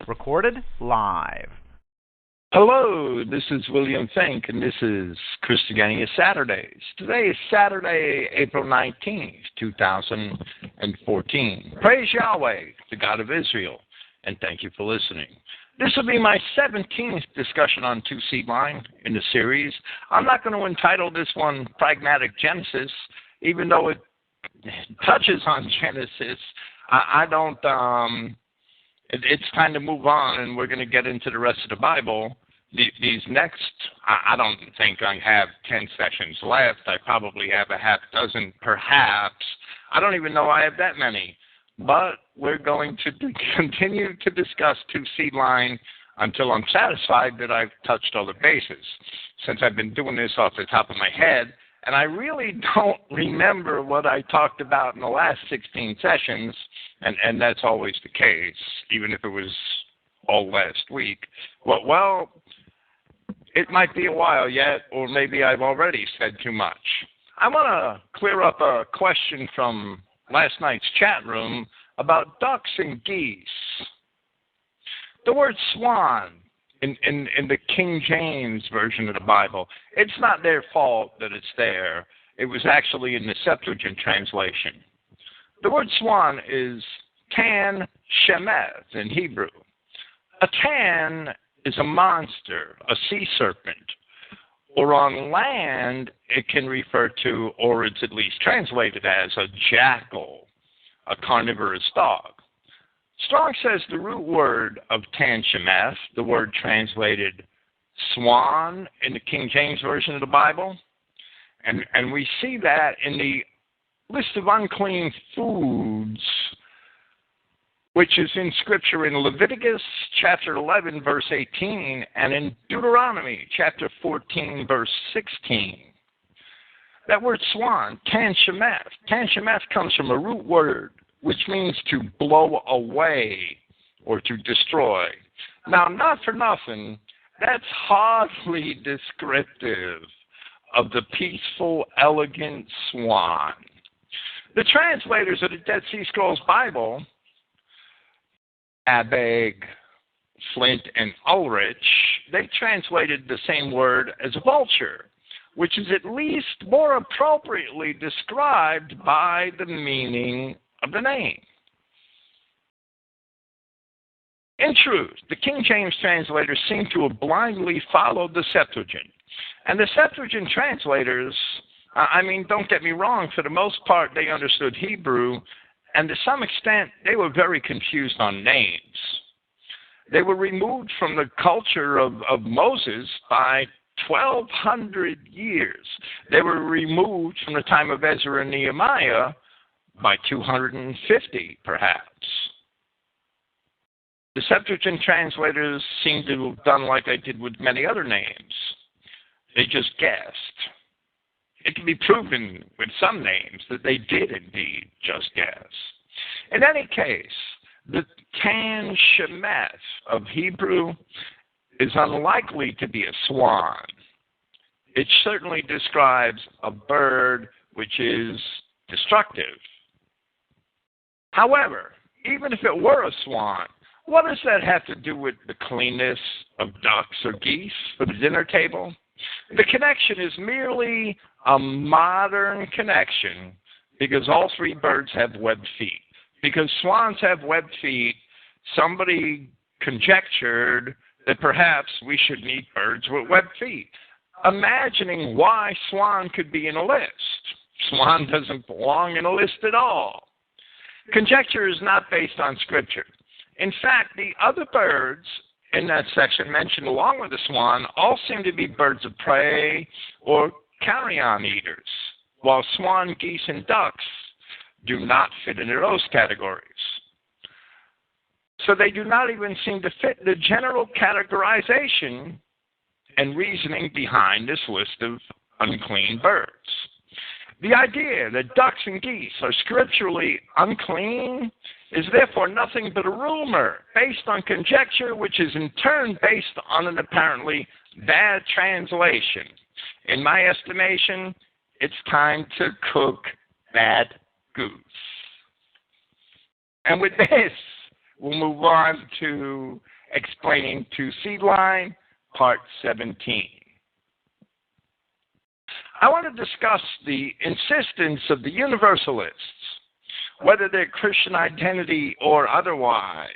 Recorded live. Hello, this is William Fink, and this is Christogenea Saturdays. Today is Saturday, April 19th, 2014. Praise Yahweh, the God of Israel, and thank you for listening. This will be my 17th discussion on two-seed line in the series. I'm not going to entitle this one Pragmatic Genesis, even though it touches on Genesis. It's time to move on, and we're going to get into the rest of the Bible. These next, I don't think I have 10 sessions left. I probably have a half dozen, perhaps. I don't even know I have that many. But we're going to continue to discuss two-seed line until I'm satisfied that I've touched all the bases. Since I've been doing this off the top of my head, and I really don't remember what I talked about in the last 16 sessions, and that's always the case, even if it was all last week. Well, it might be a while yet, or maybe I've already said too much. I want to clear up a question from last night's chat room about ducks and geese. The word swan in the King James Version of the Bible, it's not their fault that it's there. It was actually in the Septuagint translation. The word swan is tan shemeth in Hebrew. A tan is a monster, a sea serpent. Or on land, it can refer to, or it's at least translated as, a jackal, a carnivorous dog. Strong says the root word of tan shemeth, the word translated swan in the King James Version of the Bible, and we see that in the list of unclean foods, which is in Scripture in Leviticus chapter 11, verse 18, and in Deuteronomy chapter 14, verse 16. That word swan, tan shemeth comes from a root word, which means to blow away or to destroy. Now, not for nothing, that's hardly descriptive of the peaceful, elegant swan. The translators of the Dead Sea Scrolls Bible, Abegg, Flint, and Ulrich, they translated the same word as vulture, which is at least more appropriately described by the meaning of the name. In truth, the King James translators seem to have blindly followed the Septuagint. And the Septuagint translators, don't get me wrong, for the most part they understood Hebrew, and to some extent they were very confused on names. They were removed from the culture of Moses by 1,200 years. They were removed from the time of Ezra and Nehemiah by 250, perhaps. The Septuagint translators seem to have done like I did with many other names. They just guessed. It can be proven with some names that they did indeed just guess. In any case, the tan shemeth of Hebrew is unlikely to be a swan. It certainly describes a bird which is destructive. However, even if it were a swan, what does that have to do with the cleanness of ducks or geese for the dinner table? The connection is merely a modern connection because all three birds have webbed feet. Because swans have webbed feet, somebody conjectured that perhaps we should eat birds with webbed feet, imagining why swan could be in a list. Swan doesn't belong in a list at all. Conjecture is not based on Scripture. In fact, the other birds in that section mentioned along with the swan all seem to be birds of prey or carrion eaters, while swan, geese, and ducks do not fit into those categories. So they do not even seem to fit the general categorization and reasoning behind this list of unclean birds. The idea that ducks and geese are scripturally unclean is therefore nothing but a rumor based on conjecture, which is in turn based on an apparently bad translation. In my estimation, it's time to cook that goose. And with this, we'll move on to Explaining to Seed Line, Part 17. I want to discuss the insistence of the Universalists, whether they're Christian identity or otherwise,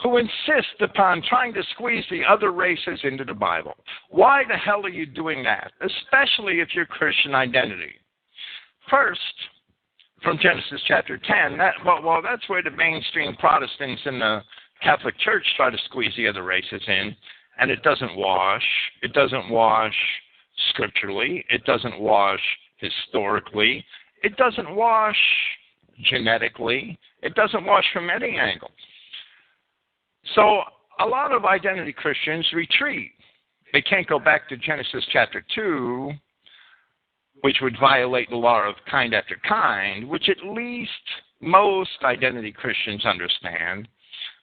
who insist upon trying to squeeze the other races into the Bible. Why the hell are you doing that, especially if you're Christian identity? First, from Genesis chapter 10, that's where the mainstream Protestants in the Catholic Church try to squeeze the other races in, and it doesn't wash. It doesn't wash scripturally. It doesn't wash historically. It doesn't wash genetically. It doesn't wash from any angle. So a lot of identity Christians retreat. They can't go back to Genesis chapter 2, which would violate the law of kind after kind, which at least most identity Christians understand.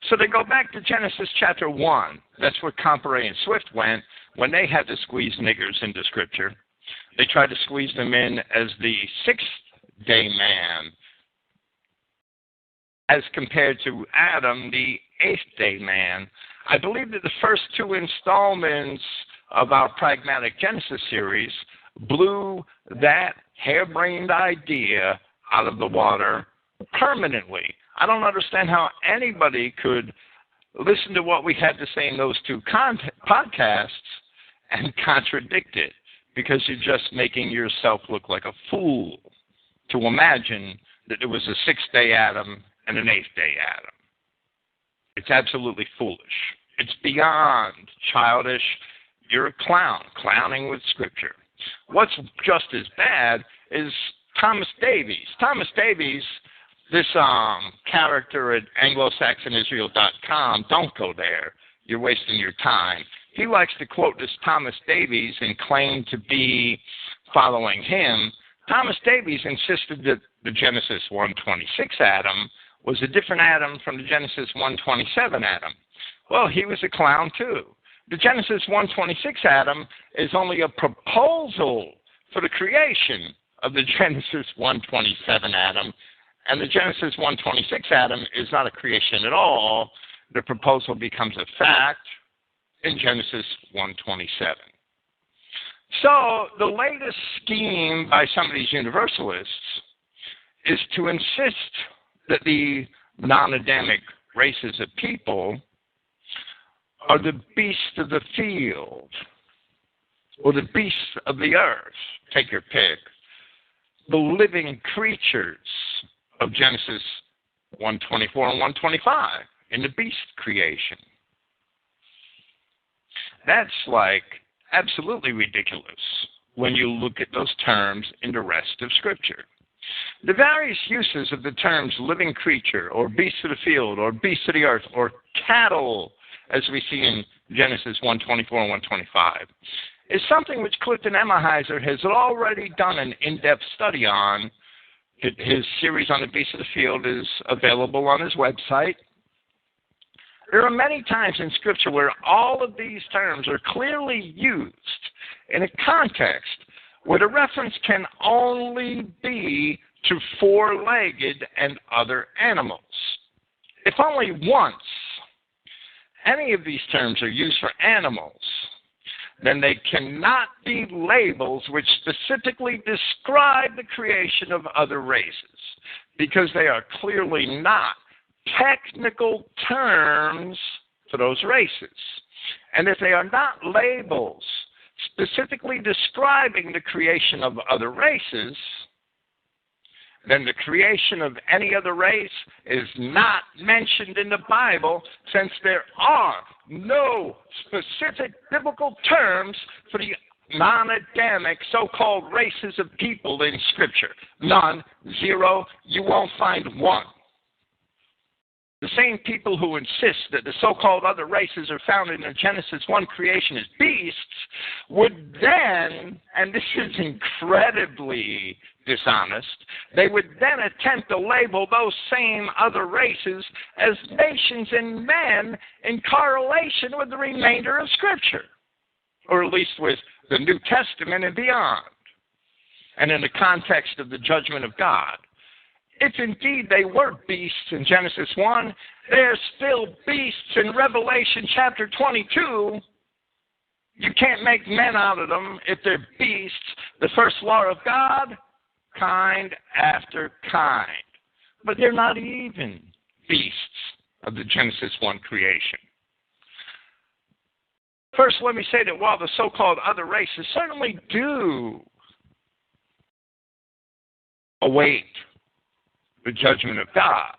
So they go back to Genesis chapter 1. That's where Comparet and Swift went when they had to squeeze niggers into Scripture. They tried to squeeze them in as the sixth-day man, as compared to Adam, the eighth-day man. I believe that the first two installments of our Pragmatic Genesis series blew that harebrained idea out of the water permanently. I don't understand how anybody could listen to what we had to say in those two podcasts and contradict it, because you're just making yourself look like a fool to imagine that there was a sixth-day Adam and an eighth-day Adam. It's absolutely foolish. It's beyond childish. You're a clown, clowning with Scripture. What's just as bad is Thomas Davies. Thomas Davies, this character at anglo-saxonisrael.com, don't go there. You're wasting your time. He likes to quote this Thomas Davies and claim to be following him. Thomas Davies insisted that the Genesis 1:26 Adam was a different Adam from the Genesis 1:27 Adam. Well, he was a clown too. The Genesis 1:26 Adam is only a proposal for the creation of the Genesis 1:27 Adam, and the Genesis 1:26 Adam is not a creation at all. The proposal becomes a fact in Genesis 1:27. So the latest scheme by some of these universalists is to insist that the non-Adamic races of people are the beasts of the field, or the beasts of the earth, take your pick, the living creatures of Genesis 1:24 and 1:25 in the beast creation. That's absolutely ridiculous when you look at those terms in the rest of Scripture. The various uses of the terms living creature, or beast of the field, or beast of the earth, or cattle, as we see in Genesis 1:24 and 1:25, is something which Clifton Emahiser has already done an in-depth study on. His series on the beast of the field is available on his website. There are many times in Scripture where all of these terms are clearly used in a context where the reference can only be to four-legged and other animals. If only once any of these terms are used for animals, then they cannot be labels which specifically describe the creation of other races, because they are clearly not technical terms for those races. And if they are not labels specifically describing the creation of other races, then the creation of any other race is not mentioned in the Bible, since there are no specific biblical terms for the non-Adamic so-called races of people in Scripture. None, zero, you won't find one. The same people who insist that the so-called other races are found in the Genesis 1 creation as beasts would then, and this is incredibly dishonest, they would then attempt to label those same other races as nations and men in correlation with the remainder of Scripture, or at least with the New Testament and beyond, and in the context of the judgment of God. if indeed they were beasts in Genesis 1, they're still beasts in Revelation chapter 22. You can't make men out of them if they're beasts. The first law of God, kind after kind. But they're not even beasts of the Genesis 1 creation. First, let me say that while the so-called other races certainly do await the judgment of God,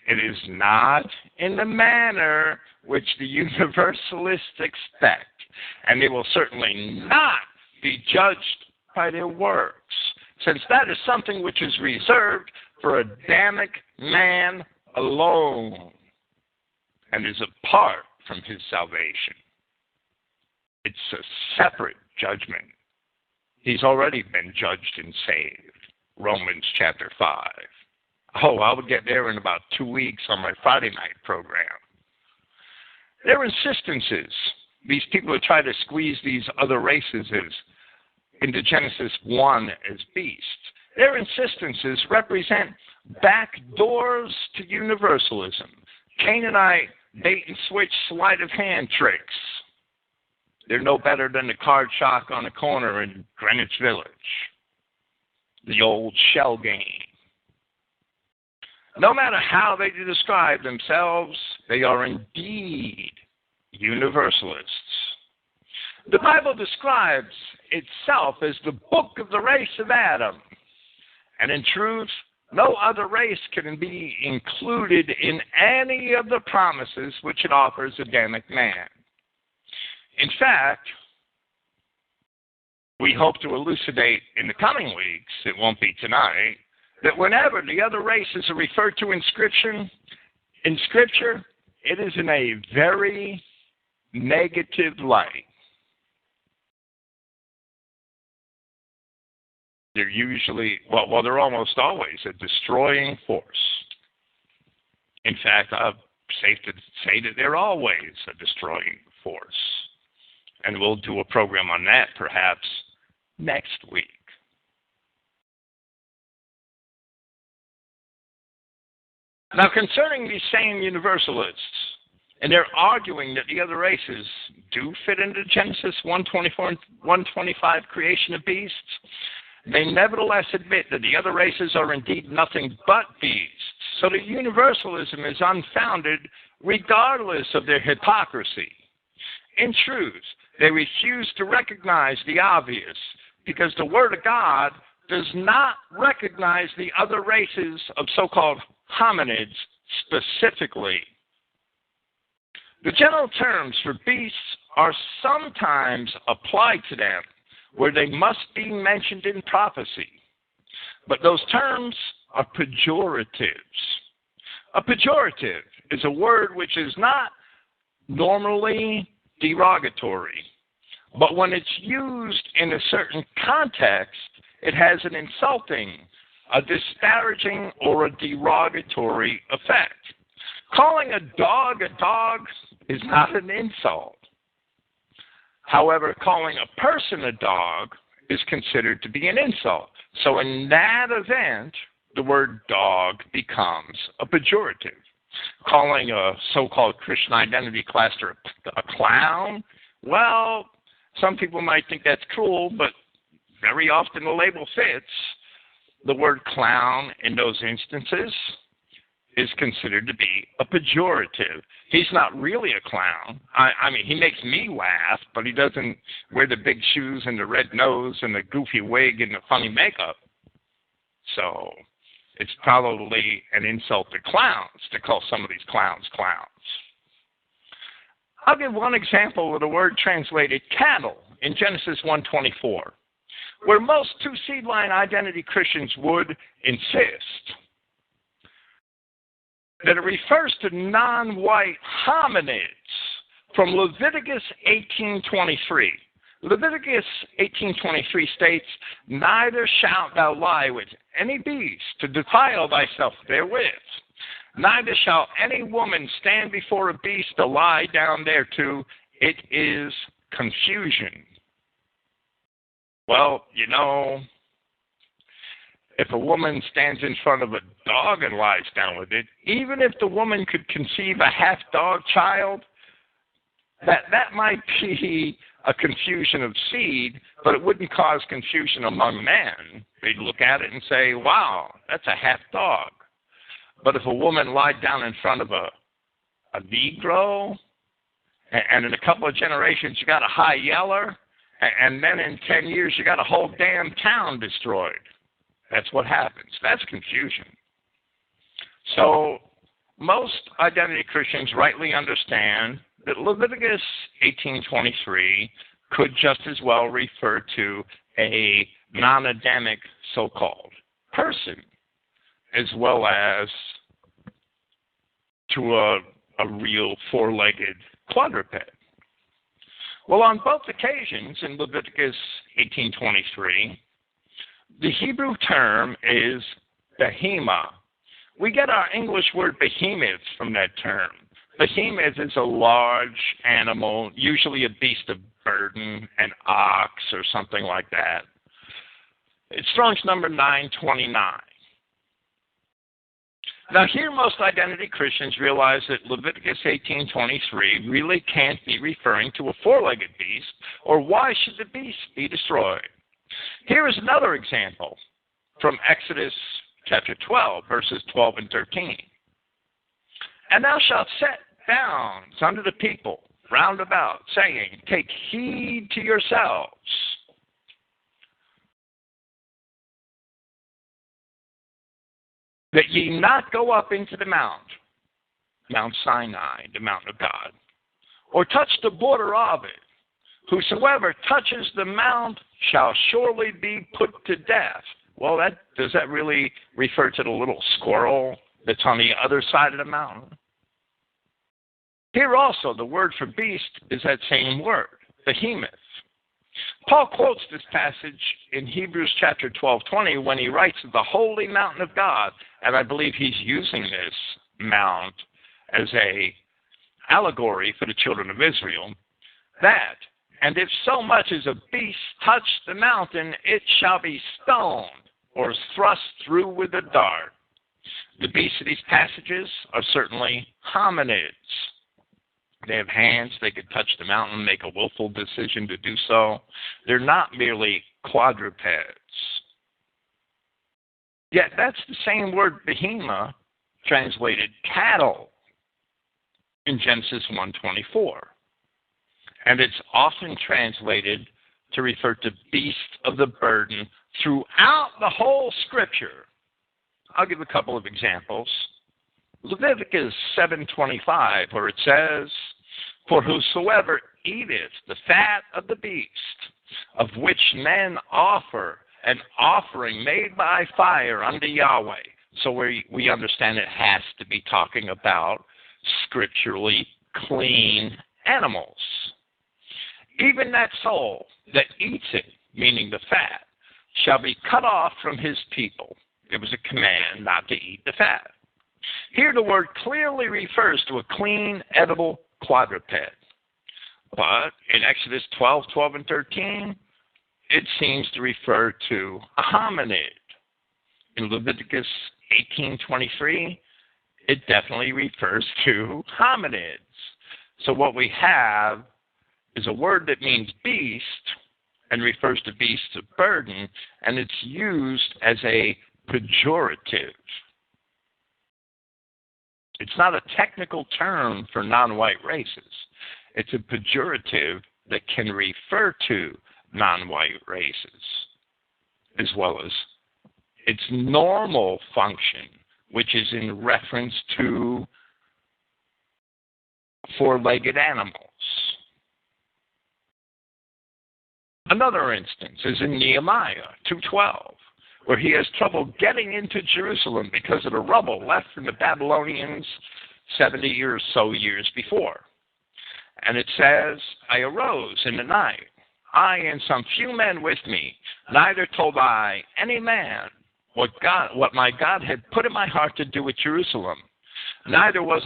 it is not in the manner which the universalists expect, and they will certainly not be judged by their works, since that is something which is reserved for Adamic man alone and is apart from his salvation. It's a separate judgment. He's already been judged and saved. Romans chapter 5. Oh, I will get there in about 2 weeks on my Friday night program. Their insistences, these people who try to squeeze these other races into Genesis 1 as beasts, their insistences represent back doors to universalism, Canaanite bait and switch sleight of hand tricks. They're no better than the card shark on the corner in Greenwich Village. The old shell game. No matter how they describe themselves, they are indeed universalists. The Bible describes itself as the book of the race of Adam. And in truth, no other race can be included in any of the promises which it offers Adamic man. In fact, we hope to elucidate in the coming weeks, it won't be tonight, that whenever the other races are referred to in Scripture, it is in a very negative light. They're usually, well, they're almost always a destroying force. In fact, I'm safe to say that they're always a destroying force. And we'll do a program on that perhaps next week. Now, concerning these same universalists, and they're arguing that the other races do fit into Genesis 1:24 and 1:25 creation of beasts, they nevertheless admit that the other races are indeed nothing but beasts. So the universalism is unfounded regardless of their hypocrisy. In truth, they refuse to recognize the obvious because the Word of God does not recognize the other races of so-called hominids specifically. The general terms for beasts are sometimes applied to them where they must be mentioned in prophecy, but those terms are pejoratives. A pejorative is a word which is not normally derogatory, but when it's used in a certain context, it has an insulting, a disparaging, or a derogatory effect. Calling a dog is not an insult. However, calling a person a dog is considered to be an insult. So in that event, the word dog becomes a pejorative. Calling a so-called Christian identity cluster a clown, well, some people might think that's cruel, but very often the label fits. The word clown in those instances is considered to be a pejorative. He's not really a clown. I mean, he makes me laugh, but he doesn't wear the big shoes and the red nose and the goofy wig and the funny makeup. So it's probably an insult to clowns to call some of these clowns clowns. I'll give one example with a word translated cattle in Genesis 1:24, where most two-seed line identity Christians would insist that it refers to non-white hominids from Leviticus 18:23. Leviticus 18:23 states, "Neither shalt thou lie with any beast to defile thyself therewith. Neither shall any woman stand before a beast to lie down thereto. It is confusion." Well, you know, if a woman stands in front of a dog and lies down with it, even if the woman could conceive a half-dog child, that might be a confusion of seed, but it wouldn't cause confusion among men. They'd look at it and say, wow, that's a half-dog. But if a woman lied down in front of a Negro, and in a couple of generations you got a high yeller, and then in 10 years you got a whole damn town destroyed. That's what happens. That's confusion. So most identity Christians rightly understand that Leviticus 18:23 could just as well refer to a non-Adamic so-called person, as well as to a real four-legged quadruped. Well, on both occasions in Leviticus 18:23, the Hebrew term is behemah. We get our English word behemoth from that term. Behemoth is a large animal, usually a beast of burden, an ox or something like that. It's Strong's number 929. Now here most identity Christians realize that Leviticus 18:23 really can't be referring to a four-legged beast, or why should the beast be destroyed? Here is another example from Exodus chapter 12, verses 12 and 13. And thou shalt set bounds unto the people round about, saying, take heed to yourselves, that ye not go up into the Mount Sinai, the mountain of God, or touch the border of it. Whosoever touches the mount shall surely be put to death. Well, does that really refer to the little squirrel that's on the other side of the mountain? Here also, the word for beast is that same word, behemoth. Paul quotes this passage in Hebrews chapter 12:20 when he writes of the holy mountain of God, and I believe he's using this mount as a allegory for the children of Israel, that, and if so much as a beast touch the mountain, it shall be stoned or thrust through with a dart. The beasts of these passages are certainly hominids. They have hands, they could touch the mountain, make a willful decision to do so. They're not merely quadrupeds. Yet that's the same word behemoth translated cattle in Genesis 1:24. And it's often translated to refer to beast of the burden throughout the whole Scripture. I'll give a couple of examples. Leviticus 7:25, where it says, for whosoever eateth the fat of the beast, of which men offer an offering made by fire unto Yahweh. So we understand it has to be talking about scripturally clean animals. Even that soul that eats it, meaning the fat, shall be cut off from his people. It was a command not to eat the fat. Here the word clearly refers to a clean, edible quadruped. But in Exodus 12:12 and 13, it seems to refer to a hominid. In Leviticus 18:23, it definitely refers to hominids. So what we have is a word that means beast and refers to beasts of burden, and it's used as a pejorative. It's not a technical term for non-white races. It's a pejorative that can refer to non-white races, as well as its normal function, which is in reference to four-legged animals. Another instance is in Nehemiah 2:12, where he has trouble getting into Jerusalem because of the rubble left from the Babylonians 70 or so years before. And it says, I arose in the night, I and some few men with me, neither told I any man what my God had put in my heart to do at Jerusalem. Neither was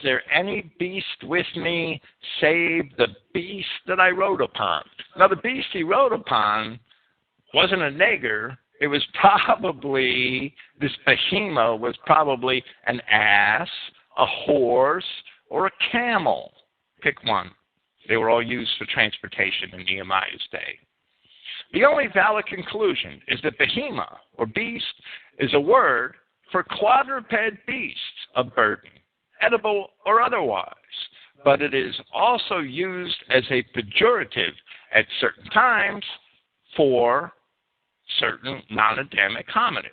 there any beast with me save the beast that I rode upon. Now the beast he rode upon wasn't a nigger, It was probably, this behemoth was probably an ass, a horse, or a camel. Pick one. They were all used for transportation in Nehemiah's day. The only valid conclusion is that behemoth, or beast, is a word for quadruped beasts of burden, edible or otherwise, but it is also used as a pejorative at certain times for certain non-Adamic hominids.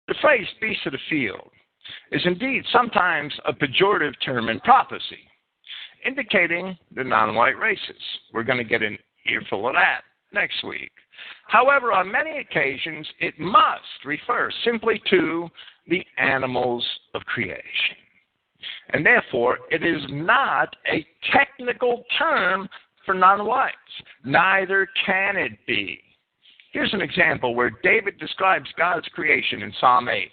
The phrase beast of the field is indeed sometimes a pejorative term in prophecy, indicating the non-white races. We're going to get an earful of that next week. However, on many occasions, it must refer simply to the animals of creation. And therefore, it is not a technical term for non-whites. Neither can it be. Here's an example where David describes God's creation in Psalm 8,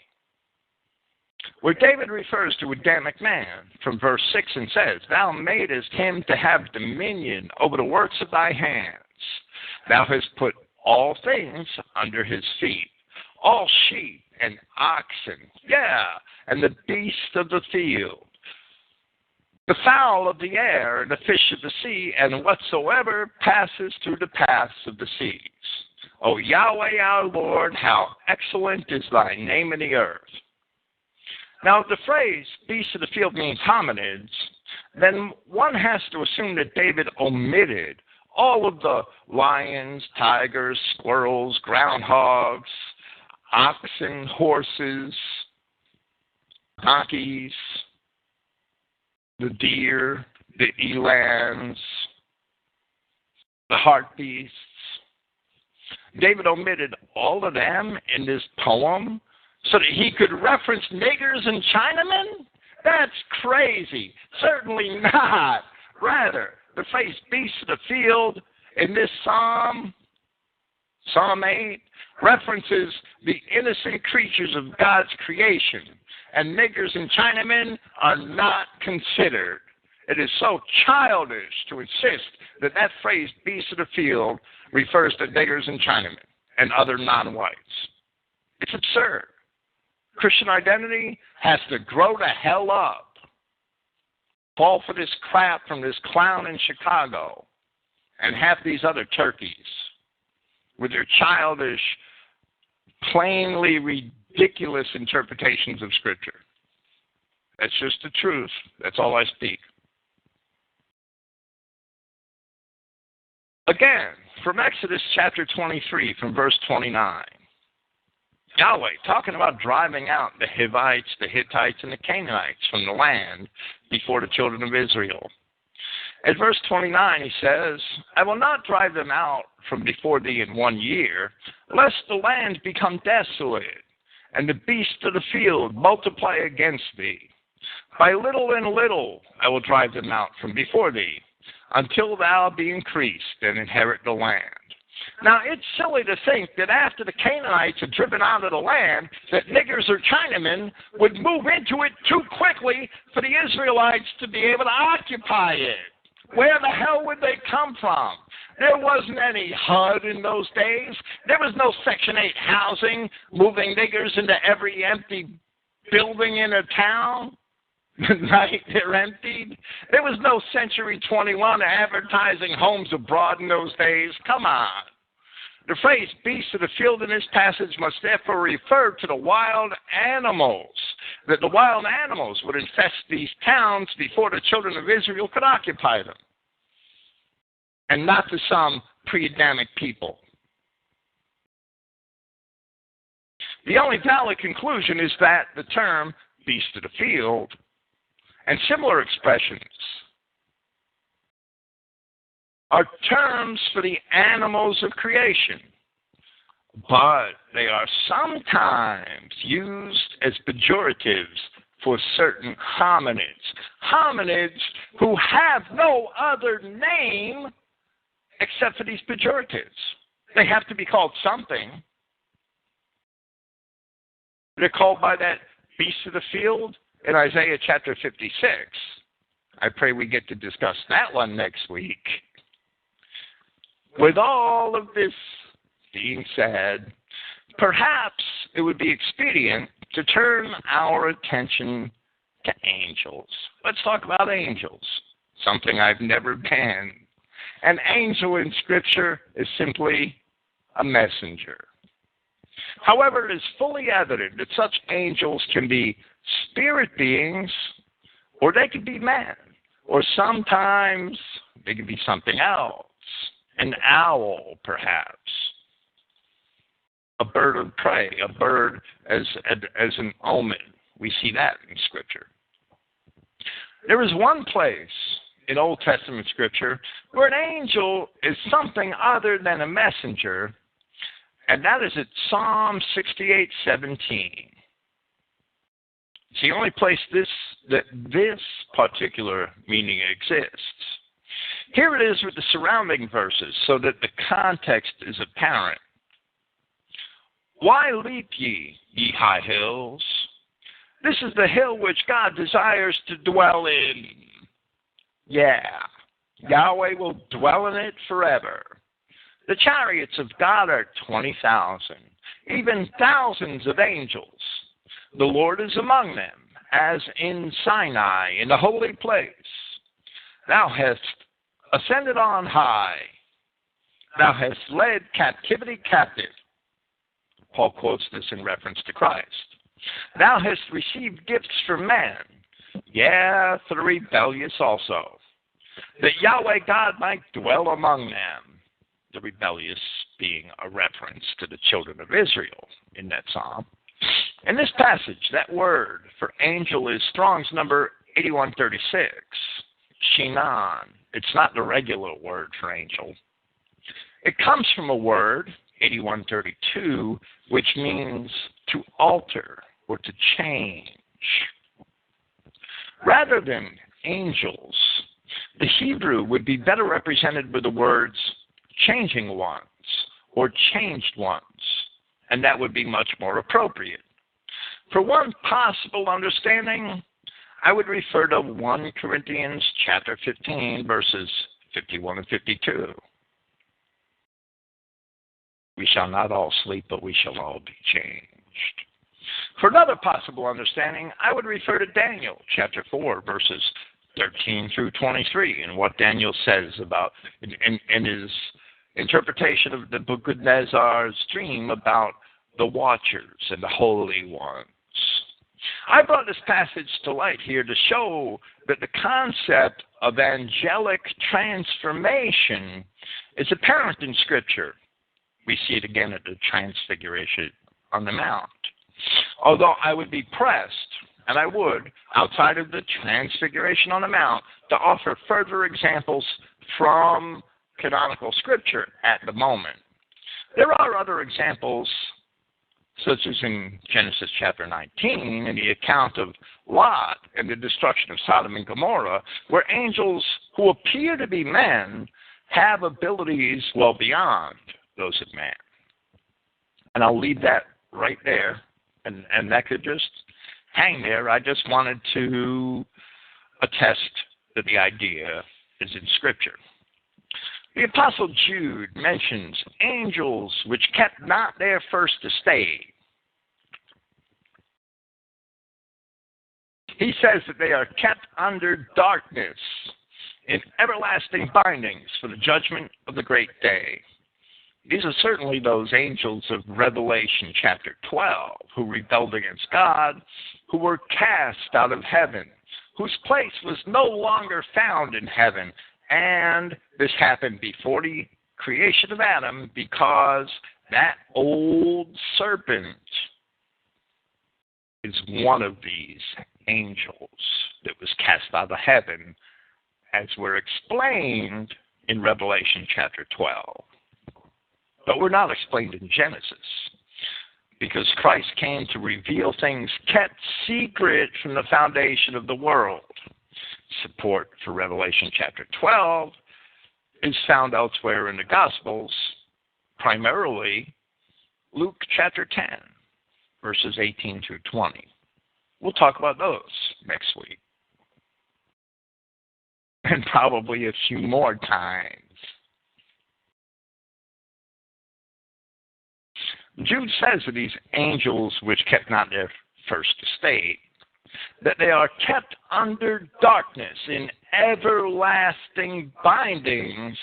where David refers to Adamic man from verse 6 and says, "Thou madest him to have dominion over the works of thy hands. Thou hast put all things under his feet, all sheep and oxen, and the beasts of the field, the fowl of the air, and the fish of the sea, and whatsoever passes through the paths of the seas. O Yahweh our Lord, how excellent is thy name in the earth." Now, if the phrase beasts of the field means hominids, then one has to assume that David omitted all of the lions, tigers, squirrels, groundhogs, oxen, horses, donkeys, the deer, the elands, the hartebeests. David omitted all of them in this poem so that he could reference niggers and Chinamen? That's crazy. Certainly not. Rather, the phrase beasts of the field in this psalm, Psalm 8, references the innocent creatures of God's creation, and niggers and Chinamen are not considered. It is so childish to insist that that phrase, beasts of the field, refers to niggers and Chinamen and other non-whites. It's absurd. Christian identity has to grow the hell up. Fall for this crap from this clown in Chicago and half these other turkeys with their childish, plainly ridiculous interpretations of Scripture. That's just the truth. That's all I speak. Again, from Exodus chapter 23, from verse 29. Yahweh, talking about driving out the Hivites, the Hittites, and the Canaanites from the land before the children of Israel. At verse 29, he says, "I will not drive them out from before thee in 1 year, lest the land become desolate, and the beasts of the field multiply against thee. By little and little I will drive them out from before thee, until thou be increased and inherit the land." Now, it's silly to think that after the Canaanites are driven out of the land, that niggers or Chinamen would move into it too quickly for the Israelites to be able to occupy it. Where the hell would they come from? There wasn't any HUD in those days. There was no Section 8 housing moving niggers into every empty building in a town. The night they're emptied. There was no Century 21 advertising homes abroad in those days. Come on. The phrase beasts of the field in this passage must therefore refer to the wild animals, that the wild animals would infest these towns before the children of Israel could occupy them, and not to some pre-Adamic people. The only valid conclusion is that the term beast of the field and similar expressions are terms for the animals of creation, but they are sometimes used as pejoratives for certain hominids. Hominids who have no other name except for these pejoratives. They have to be called something. They're called by that beast of the field in Isaiah chapter 56. I pray we get to discuss that one next week. With all of this being said, perhaps it would be expedient to turn our attention to angels. Let's talk about angels, something I've never been. An angel in Scripture is simply a messenger. However, it is fully evident that such angels can be spirit beings, or they could be men, or sometimes they could be something else, an owl perhaps, a bird of prey, a bird as an omen. We see that in Scripture. There is one place in Old Testament Scripture where an angel is something other than a messenger, and that is at Psalm 68:17. It's the only place that this particular meaning exists. Here it is with the surrounding verses so that the context is apparent. Why leap ye high hills? This is the hill which God desires to dwell in. Yeah, Yahweh will dwell in it forever. The chariots of God are 20,000, even thousands of angels. The Lord is among them, as in Sinai, in the holy place. Thou hast ascended on high. Thou hast led captivity captive. Paul quotes this in reference to Christ. Thou hast received gifts from men, yeah, for the rebellious also, that Yahweh God might dwell among them. The rebellious being a reference to the children of Israel in that psalm. In this passage, that word for angel is Strong's number 8136, Shinan. It's not the regular word for angel. It comes from a word, 8132, which means to alter or to change. Rather than angels, the Hebrew would be better represented with the words changing ones or changed ones, and that would be much more appropriate. For one possible understanding, I would refer to 1 Corinthians chapter 15, verses 51 and 52. We shall not all sleep, but we shall all be changed. For another possible understanding, I would refer to Daniel chapter 4, verses 13 through 23, and what Daniel says about in his interpretation of the book of Nebuchadnezzar's dream about the watchers and the holy ones. I brought this passage to light here to show that the concept of angelic transformation is apparent in Scripture. We see it again at the Transfiguration on the Mount. Although I would be pressed, and I would, outside of the Transfiguration on the Mount, to offer further examples from canonical Scripture at the moment. There are other examples, such as in Genesis chapter 19, in the account of Lot and the destruction of Sodom and Gomorrah, where angels who appear to be men have abilities well beyond those of man. And I'll leave that right there, and that could just hang there. I just wanted to attest that the idea is in Scripture. The Apostle Jude mentions angels which kept not their first estate. He says that they are kept under darkness in everlasting bindings for the judgment of the great day. These are certainly those angels of Revelation chapter 12 who rebelled against God, who were cast out of heaven, whose place was no longer found in heaven. And this happened before the creation of Adam, because that old serpent is one of these angels that was cast out of heaven, as were explained in Revelation chapter 12. But we're not explained in Genesis, because Christ came to reveal things kept secret from the foundation of the world. Support for Revelation chapter 12 is found elsewhere in the Gospels, primarily Luke chapter 10, verses 18 through 20. We'll talk about those next week. And probably a few more times. Jude says of these angels which kept not their first estate, that they are kept under darkness in everlasting bindings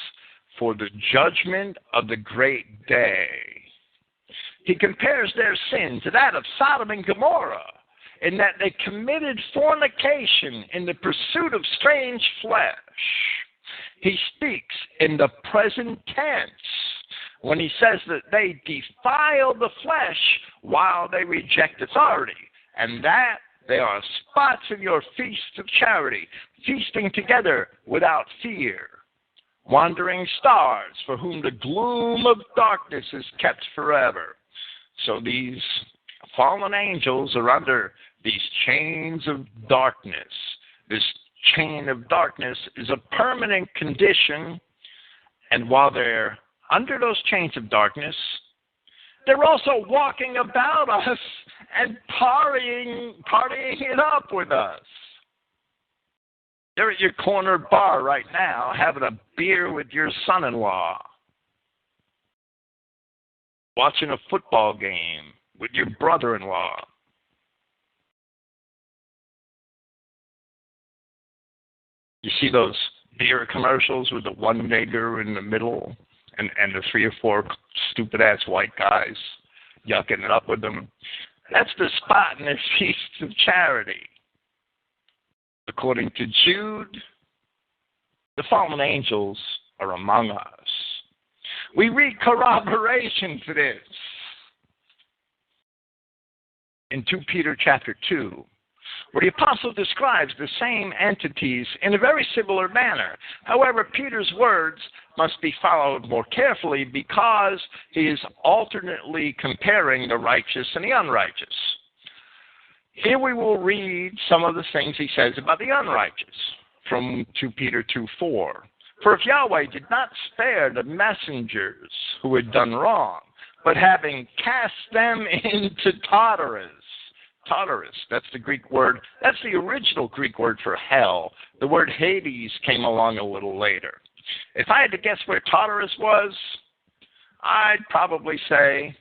for the judgment of the great day. He compares their sin to that of Sodom and Gomorrah, in that they committed fornication in the pursuit of strange flesh. He speaks in the present tense when he says that they defile the flesh while they reject authority, and that they are spots in your feast of charity, feasting together without fear, wandering stars for whom the gloom of darkness is kept forever. So these fallen angels are under these chains of darkness. This chain of darkness is a permanent condition, and while they're under those chains of darkness, they're also walking about us and partying it up with us. You're at your corner bar right now having a beer with your son-in-law, watching a football game with your brother-in-law. You see those beer commercials with the one nigger in the middle and the 3 or 4 stupid-ass white guys yucking it up with them? That's the spot in their feast of charity. According to Jude, the fallen angels are among us. We read corroboration for this in 2 Peter chapter 2, where the apostle describes the same entities in a very similar manner. However, Peter's words must be followed more carefully because he is alternately comparing the righteous and the unrighteous. Here we will read some of the things he says about the unrighteous from 2 Peter 2:4. For if Yahweh did not spare the messengers who had done wrong, but having cast them into Tartarus, that's the Greek word, that's the original Greek word for hell. The word Hades came along a little later. If I had to guess where Tartarus was, I'd probably say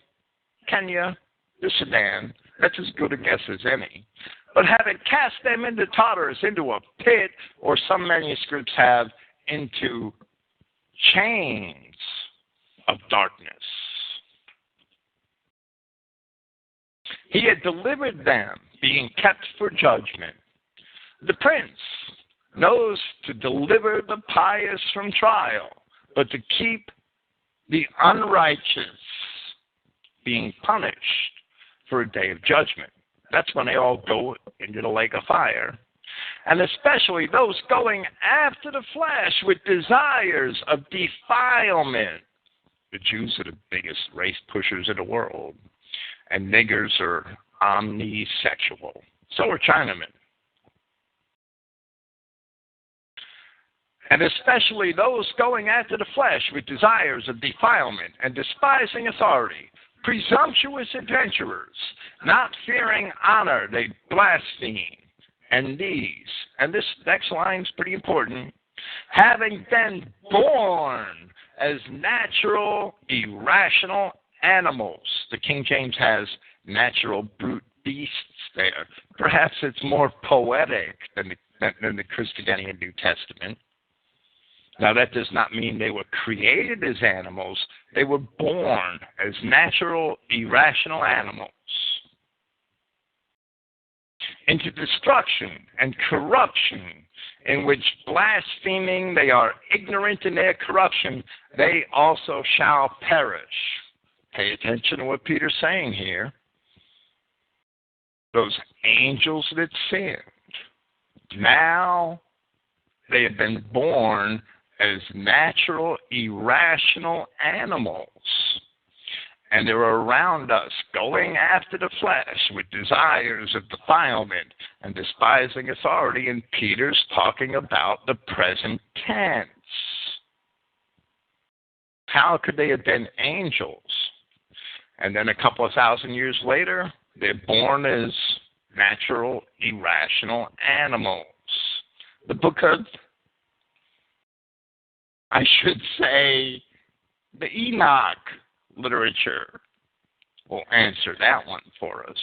Kenya, the Sudan. That's as good a guess as any. But having cast them into Tartarus, into a pit, or some manuscripts have, into chains of darkness. He had delivered them, being kept for judgment. The prince knows to deliver the pious from trial, but to keep the unrighteous being punished for a day of judgment. That's when they all go into the lake of fire. And especially those going after the flesh with desires of defilement. The Jews are the biggest race pushers in the world. And niggers are omnisexual. So are Chinamen. And especially those going after the flesh with desires of defilement and despising authority, presumptuous adventurers, not fearing honor, they blaspheme. And these, and this next line is pretty important, having been born as natural, irrational animals. The King James has natural brute beasts there. Perhaps it's more poetic than the Christianity and New Testament. Now, that does not mean they were created as animals. They were born as natural, irrational animals. Into destruction and corruption, in which blaspheming they are ignorant in their corruption, they also shall perish. Pay attention to what Peter's saying here. Those angels that sinned, now they have been born as natural, irrational animals. And they're around us, going after the flesh with desires of defilement and despising authority. And Peter's talking about the present tense. How could they have been angels? And then a couple of thousand years later, they're born as natural, irrational animals. The book of, I should say, the Enoch literature will answer that one for us.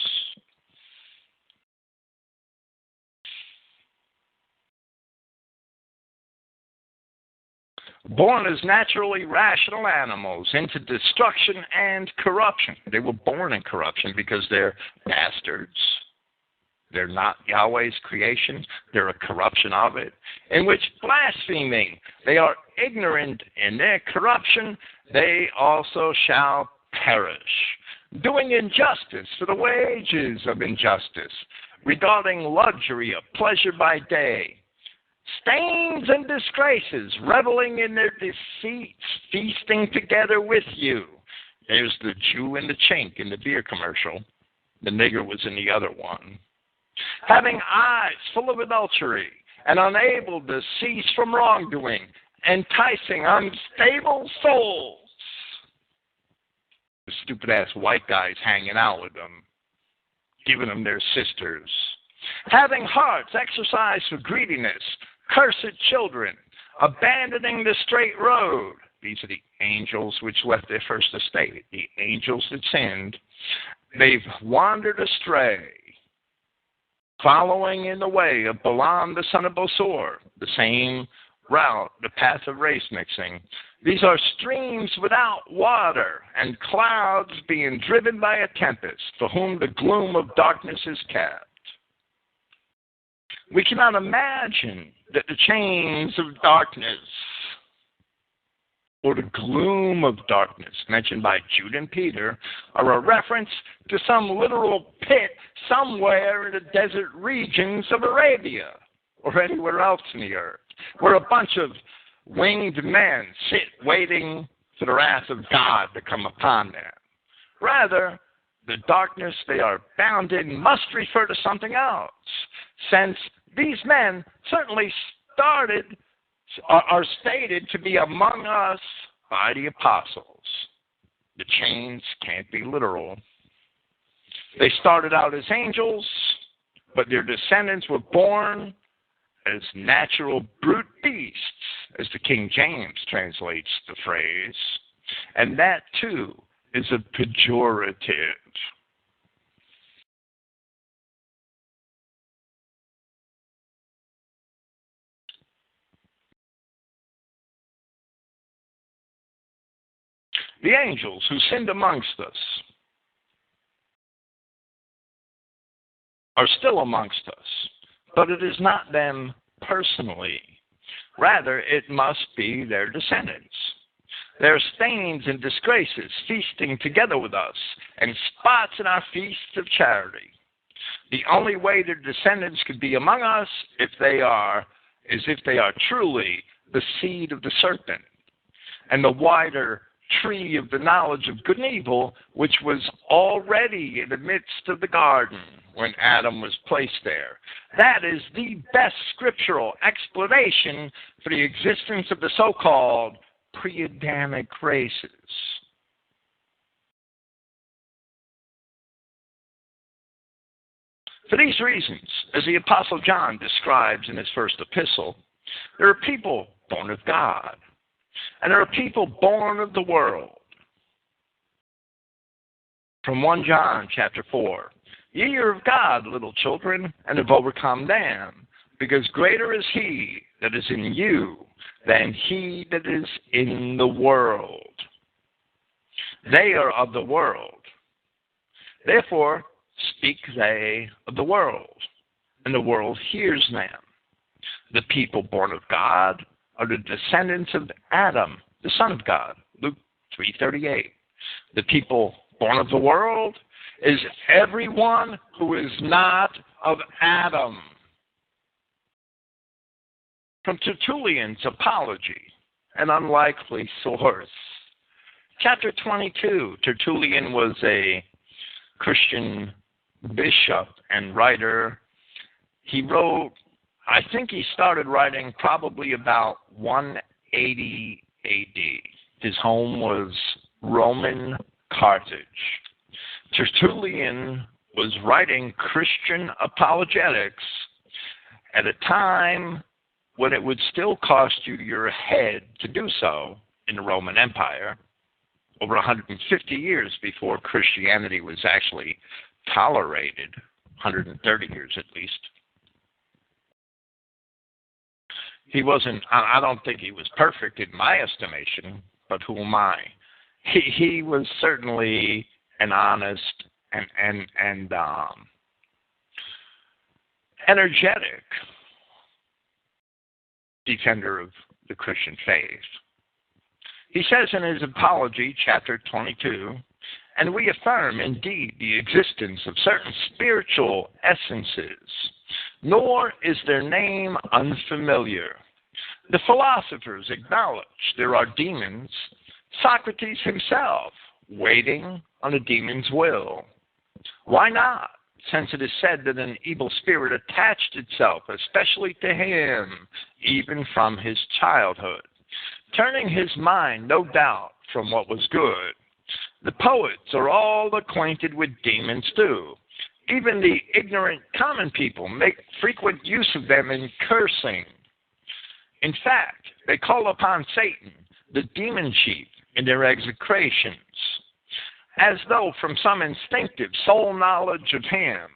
Born as naturally rational animals into destruction and corruption. They were born in corruption because they're bastards. They're not Yahweh's creation. They're a corruption of it, in which blaspheming, they are ignorant in their corruption, they also shall perish. Doing injustice for the wages of injustice, regarding luxury of pleasure by day, stains and disgraces, reveling in their deceits, feasting together with you. There's the Jew and the chink in the beer commercial. The nigger was in the other one. Having eyes full of adultery and unable to cease from wrongdoing, enticing unstable souls. The stupid-ass white guys hanging out with them, giving them their sisters. Having hearts exercised for greediness, cursed children, abandoning the straight road. These are the angels which left their first estate, the angels that sinned. They've wandered astray, following in the way of Balaam the son of Bosor, the same route, the path of race mixing. These are streams without water, and clouds being driven by a tempest, for whom the gloom of darkness is kept. We cannot imagine that the chains of darkness or the gloom of darkness mentioned by Jude and Peter are a reference to some literal pit somewhere in the desert regions of Arabia or anywhere else in the earth, where a bunch of winged men sit waiting for the wrath of God to come upon them. Rather, the darkness they are bound in must refer to something else, since these men certainly are stated to be among us by the apostles. The chains can't be literal. They started out as angels, but their descendants were born as natural brute beasts, as the King James translates the phrase. And that, too, is a pejorative. The angels who sinned amongst us are still amongst us, but it is not them personally. Rather, it must be their descendants. Their stains and disgraces feasting together with us, and spots in our feasts of charity. The only way their descendants could be among us is if they are truly the seed of the serpent, and the wider tree of the knowledge of good and evil, which was already in the midst of the garden when Adam was placed there. That is the best scriptural explanation for the existence of the so-called pre-Adamic races. For these reasons, as the Apostle John describes in his first epistle, there are people born of God, and there are people born of the world. From 1 John chapter 4, ye are of God, little children, and have overcome them, because greater is he that is in you than he that is in the world. They are of the world. Therefore speak they of the world, and the world hears them. The people born of God are the descendants of Adam, the Son of God, Luke 3:38. The people born of the world is everyone who is not of Adam. From Tertullian's Apology, an unlikely source. Chapter 22, Tertullian was a Christian bishop and writer. He wrote, I think he started writing probably about 180 AD. His home was Roman Carthage. Tertullian was writing Christian apologetics at a time when it would still cost you your head to do so in the Roman Empire. over 150 years before Christianity was actually tolerated, 130 years at least. He wasn't, I don't think he was perfect in my estimation, but who am I? He was certainly an honest and energetic defender of the Christian faith. He says in his Apology, chapter 22, "And we affirm indeed the existence of certain spiritual essences, nor is their name unfamiliar. The philosophers acknowledge there are demons, Socrates himself waiting on a demon's will. Why not? Since it is said that an evil spirit attached itself especially to him, even from his childhood, turning his mind, no doubt, from what was good. The poets are all acquainted with demons too. Even the ignorant common people make frequent use of them in cursing. In fact, they call upon Satan, the demon chief, in their execrations, as though from some instinctive soul knowledge of him.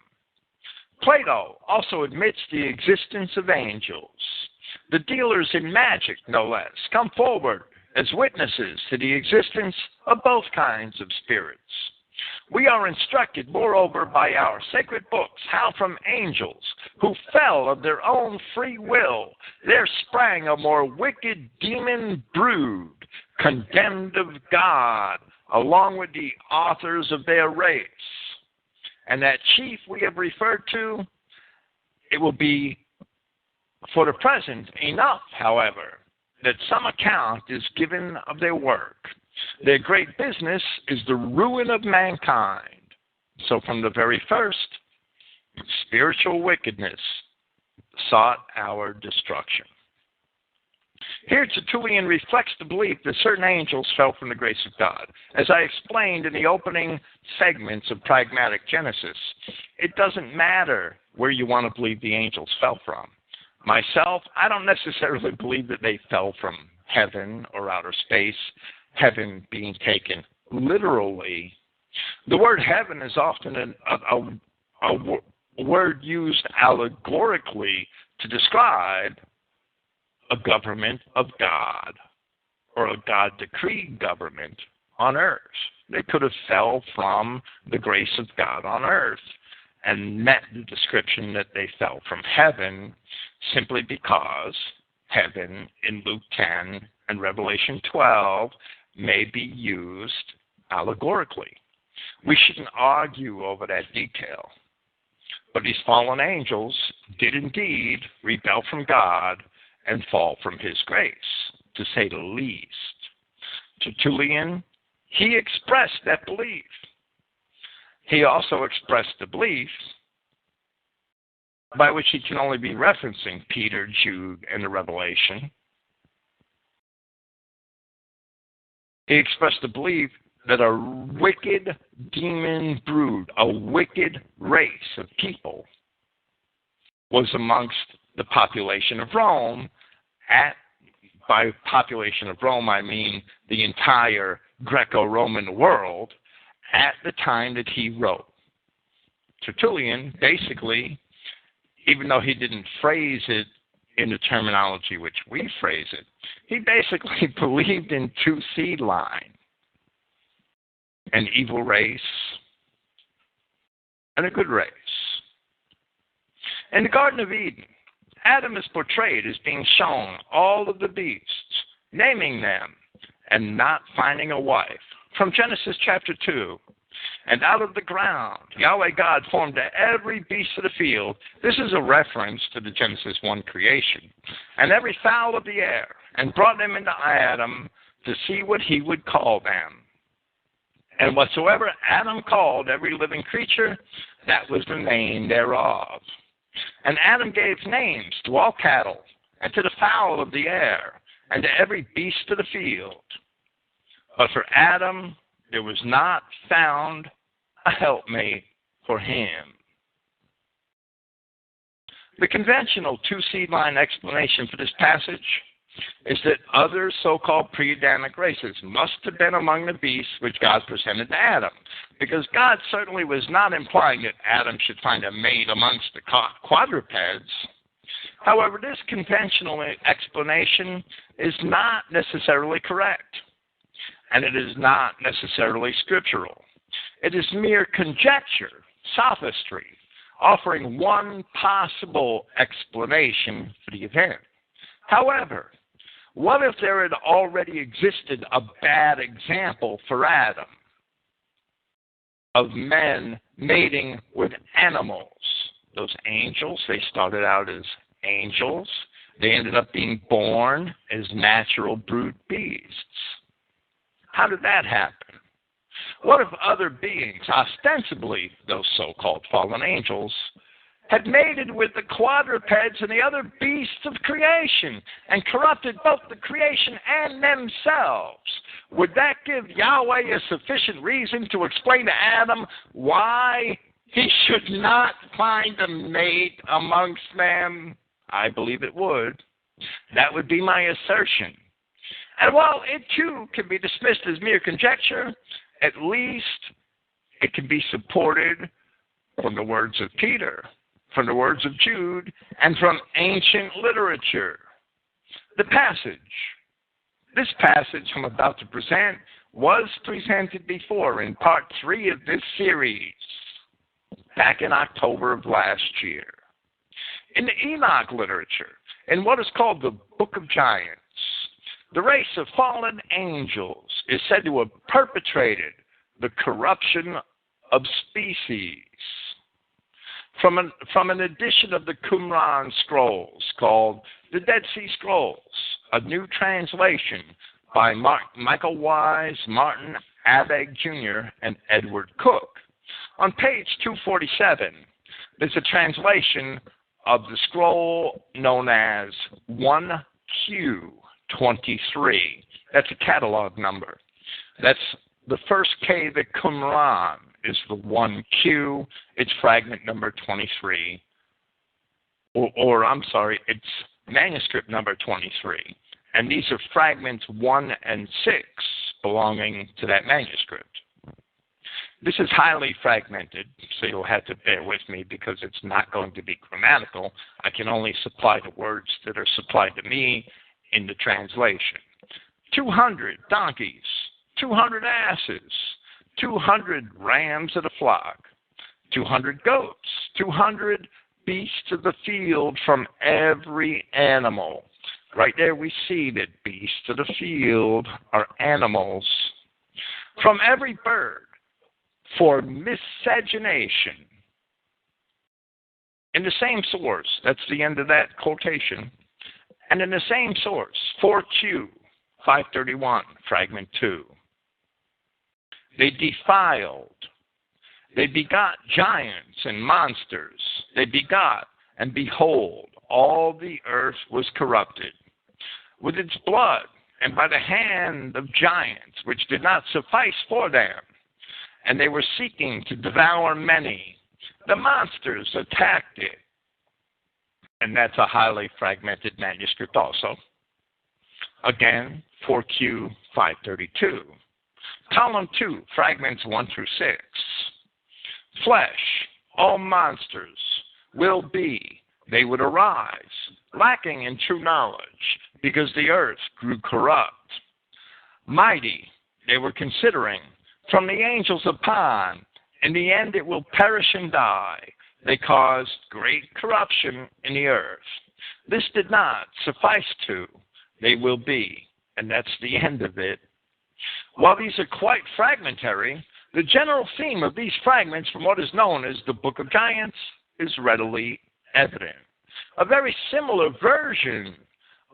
Plato also admits the existence of angels. The dealers in magic, no less, come forward as witnesses to the existence of both kinds of spirits. We are instructed, moreover, by our sacred books, how from angels, who fell of their own free will, there sprang a more wicked demon brood, condemned of God, along with the authors of their race. And that chief we have referred to, it will be, for the present, enough, however, that some account is given of their work. Their great business is the ruin of mankind. So from the very first, spiritual wickedness sought our destruction." Here, Tertullian reflects the belief that certain angels fell from the grace of God. As I explained in the opening segments of Pragmatic Genesis, it doesn't matter where you want to believe the angels fell from. Myself, I don't necessarily believe that they fell from heaven or outer space, heaven being taken literally. The word heaven is often a word used allegorically to describe a government of God or a God-decreed government on earth. They could have fell from the grace of God on earth and met the description that they fell from heaven simply because heaven in Luke 10 and Revelation 12 may be used allegorically. We shouldn't argue over that detail. But these fallen angels did indeed rebel from God and fall from his grace, to say the least. Tertullian, he expressed that belief. He also expressed the belief by which he can only be referencing Peter, Jude, and the Revelation. He expressed the belief that a wicked demon brood, a wicked race of people, was amongst the population of Rome. By population of Rome, I mean the entire Greco-Roman world at the time that he wrote. Tertullian, basically, even though he didn't phrase it in the terminology which we phrase it, he basically believed in two seed line, an evil race and a good race. In the Garden of Eden, Adam is portrayed as being shown all of the beasts, naming them, and not finding a wife. From Genesis chapter 2, "And out of the ground Yahweh God formed every beast of the field." This is a reference to the Genesis 1 creation. "And every fowl of the air, and brought them into Adam to see what he would call them. And whatsoever Adam called every living creature, that was the name thereof. And Adam gave names to all cattle, and to the fowl of the air, and to every beast of the field. But for Adam there was not found a helpmate for him." The conventional two-seed line explanation for this passage is that other so-called pre-Adamic races must have been among the beasts which God presented to Adam, because God certainly was not implying that Adam should find a mate amongst the quadrupeds. However, this conventional explanation is not necessarily correct, and it is not necessarily scriptural. It is mere conjecture, sophistry, offering one possible explanation for the event. However, what if there had already existed a bad example for Adam of men mating with animals? Those angels, they started out as angels. They ended up being born as natural brute beasts. How did that happen? What if other beings, ostensibly those so-called fallen angels, had mated with the quadrupeds and the other beasts of creation and corrupted both the creation and themselves? Would that give Yahweh a sufficient reason to explain to Adam why he should not find a mate amongst them? I believe it would. That would be my assertion. And while it too can be dismissed as mere conjecture, at least it can be supported from the words of Peter, from the words of Jude, and from ancient literature. This passage I'm about to present was presented before in part 3 of this series, back in October of last year. In the Enoch literature, in what is called the Book of Giants, the race of fallen angels is said to have perpetrated the corruption of species. From an edition of the Qumran Scrolls called the Dead Sea Scrolls, a new translation by Michael Wise, Martin Abegg Jr., and Edward Cook. On page 247, there's a translation of the scroll known as 1Q23. That's a catalog number. That's the first K of the Qumran is the 1Q. It's fragment number 23. It's manuscript number 23. And these are fragments 1 and 6 belonging to that manuscript. This is highly fragmented, so you'll have to bear with me because it's not going to be grammatical. I can only supply the words that are supplied to me in the translation. 200 donkeys, 200 asses, 200 rams of the flock, 200 goats, 200 beasts of the field from every animal. Right there we see that beasts of the field are animals. From every bird, for miscegenation. In the same source, that's the end of that quotation, and in the same source, 4Q 531, fragment 2. They defiled. They begot giants and monsters. They begot, and behold, all the earth was corrupted. With its blood, and by the hand of giants, which did not suffice for them, and they were seeking to devour many. The monsters attacked it. And that's a highly fragmented manuscript also. Again, 4Q 532. Column 2, fragments 1 through 6. Flesh, all monsters, will be, they would arise, lacking in true knowledge, because the earth grew corrupt. Mighty, they were considering, from the angels upon, in the end it will perish and die. They caused great corruption in the earth. This did not suffice to, they will be, and that's the end of it. While these are quite fragmentary, the general theme of these fragments from what is known as the Book of Giants is readily evident. A very similar version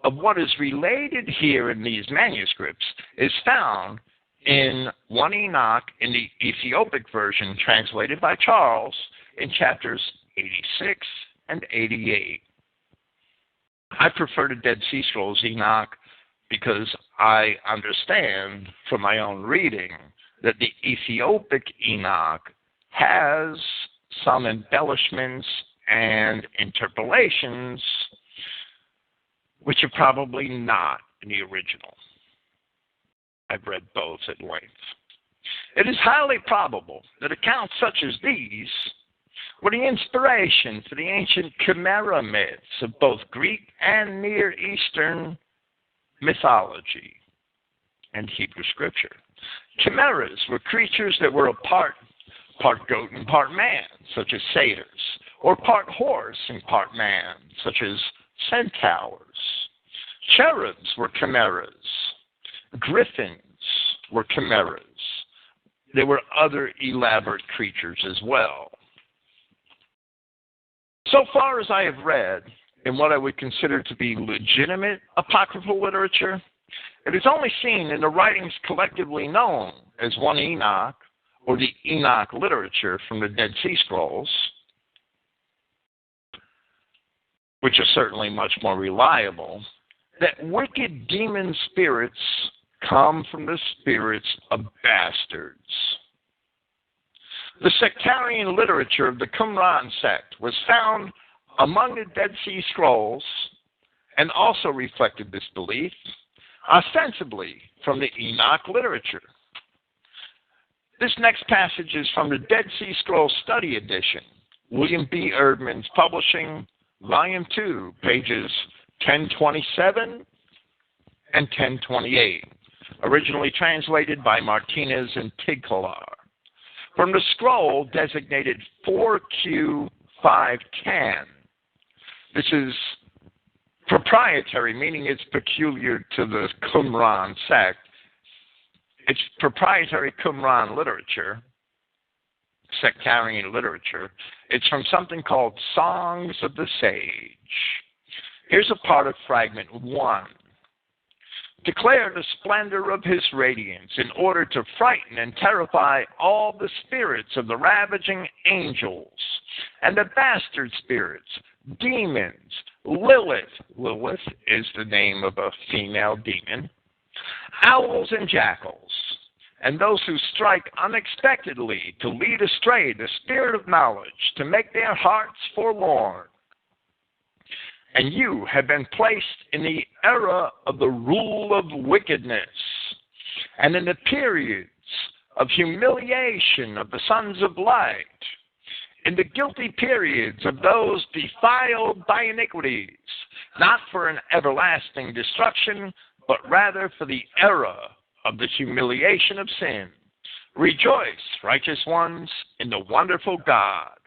of what is related here in these manuscripts is found in 1 Enoch in the Ethiopic version translated by Charles in chapters 86 and 88. I prefer the Dead Sea Scrolls Enoch because I understand from my own reading that the Ethiopic Enoch has some embellishments and interpolations which are probably not in the original. I've read both at length. It is highly probable that accounts such as these were the inspiration for the ancient chimera myths of both Greek and Near Eastern mythology and Hebrew scripture. Chimeras were creatures that were part goat and part man, such as satyrs, or part horse and part man, such as centaurs. Cherubs were chimeras. Griffins were chimeras. There were other elaborate creatures as well. So far as I have read in what I would consider to be legitimate apocryphal literature, it is only seen in the writings collectively known as 1 Enoch, or the Enoch literature from the Dead Sea Scrolls, which are certainly much more reliable, that wicked demon spirits come from the spirits of bastards. The sectarian literature of the Qumran sect was found among the Dead Sea Scrolls and also reflected this belief, ostensibly from the Enoch literature. This next passage is from the Dead Sea Scrolls Study Edition, William B. Erdman's Publishing, Volume 2, pages 1027 and 1028, originally translated by Martinez and Tigelaar, from the scroll designated 4Q510. This is proprietary, meaning it's peculiar to the Qumran sect. It's proprietary Qumran literature, sectarian literature. It's from something called Songs of the Sage. Here's a part of fragment 1. Declare the splendor of his radiance in order to frighten and terrify all the spirits of the ravaging angels and the bastard spirits, demons, Lilith. Lilith is the name of a female demon. Owls and jackals, and those who strike unexpectedly to lead astray the spirit of knowledge, to make their hearts forlorn. And you have been placed in the era of the rule of wickedness, and in the periods of humiliation of the sons of light, in the guilty periods of those defiled by iniquities, not for an everlasting destruction, but rather for the era of the humiliation of sin. Rejoice, righteous ones, in the wonderful God.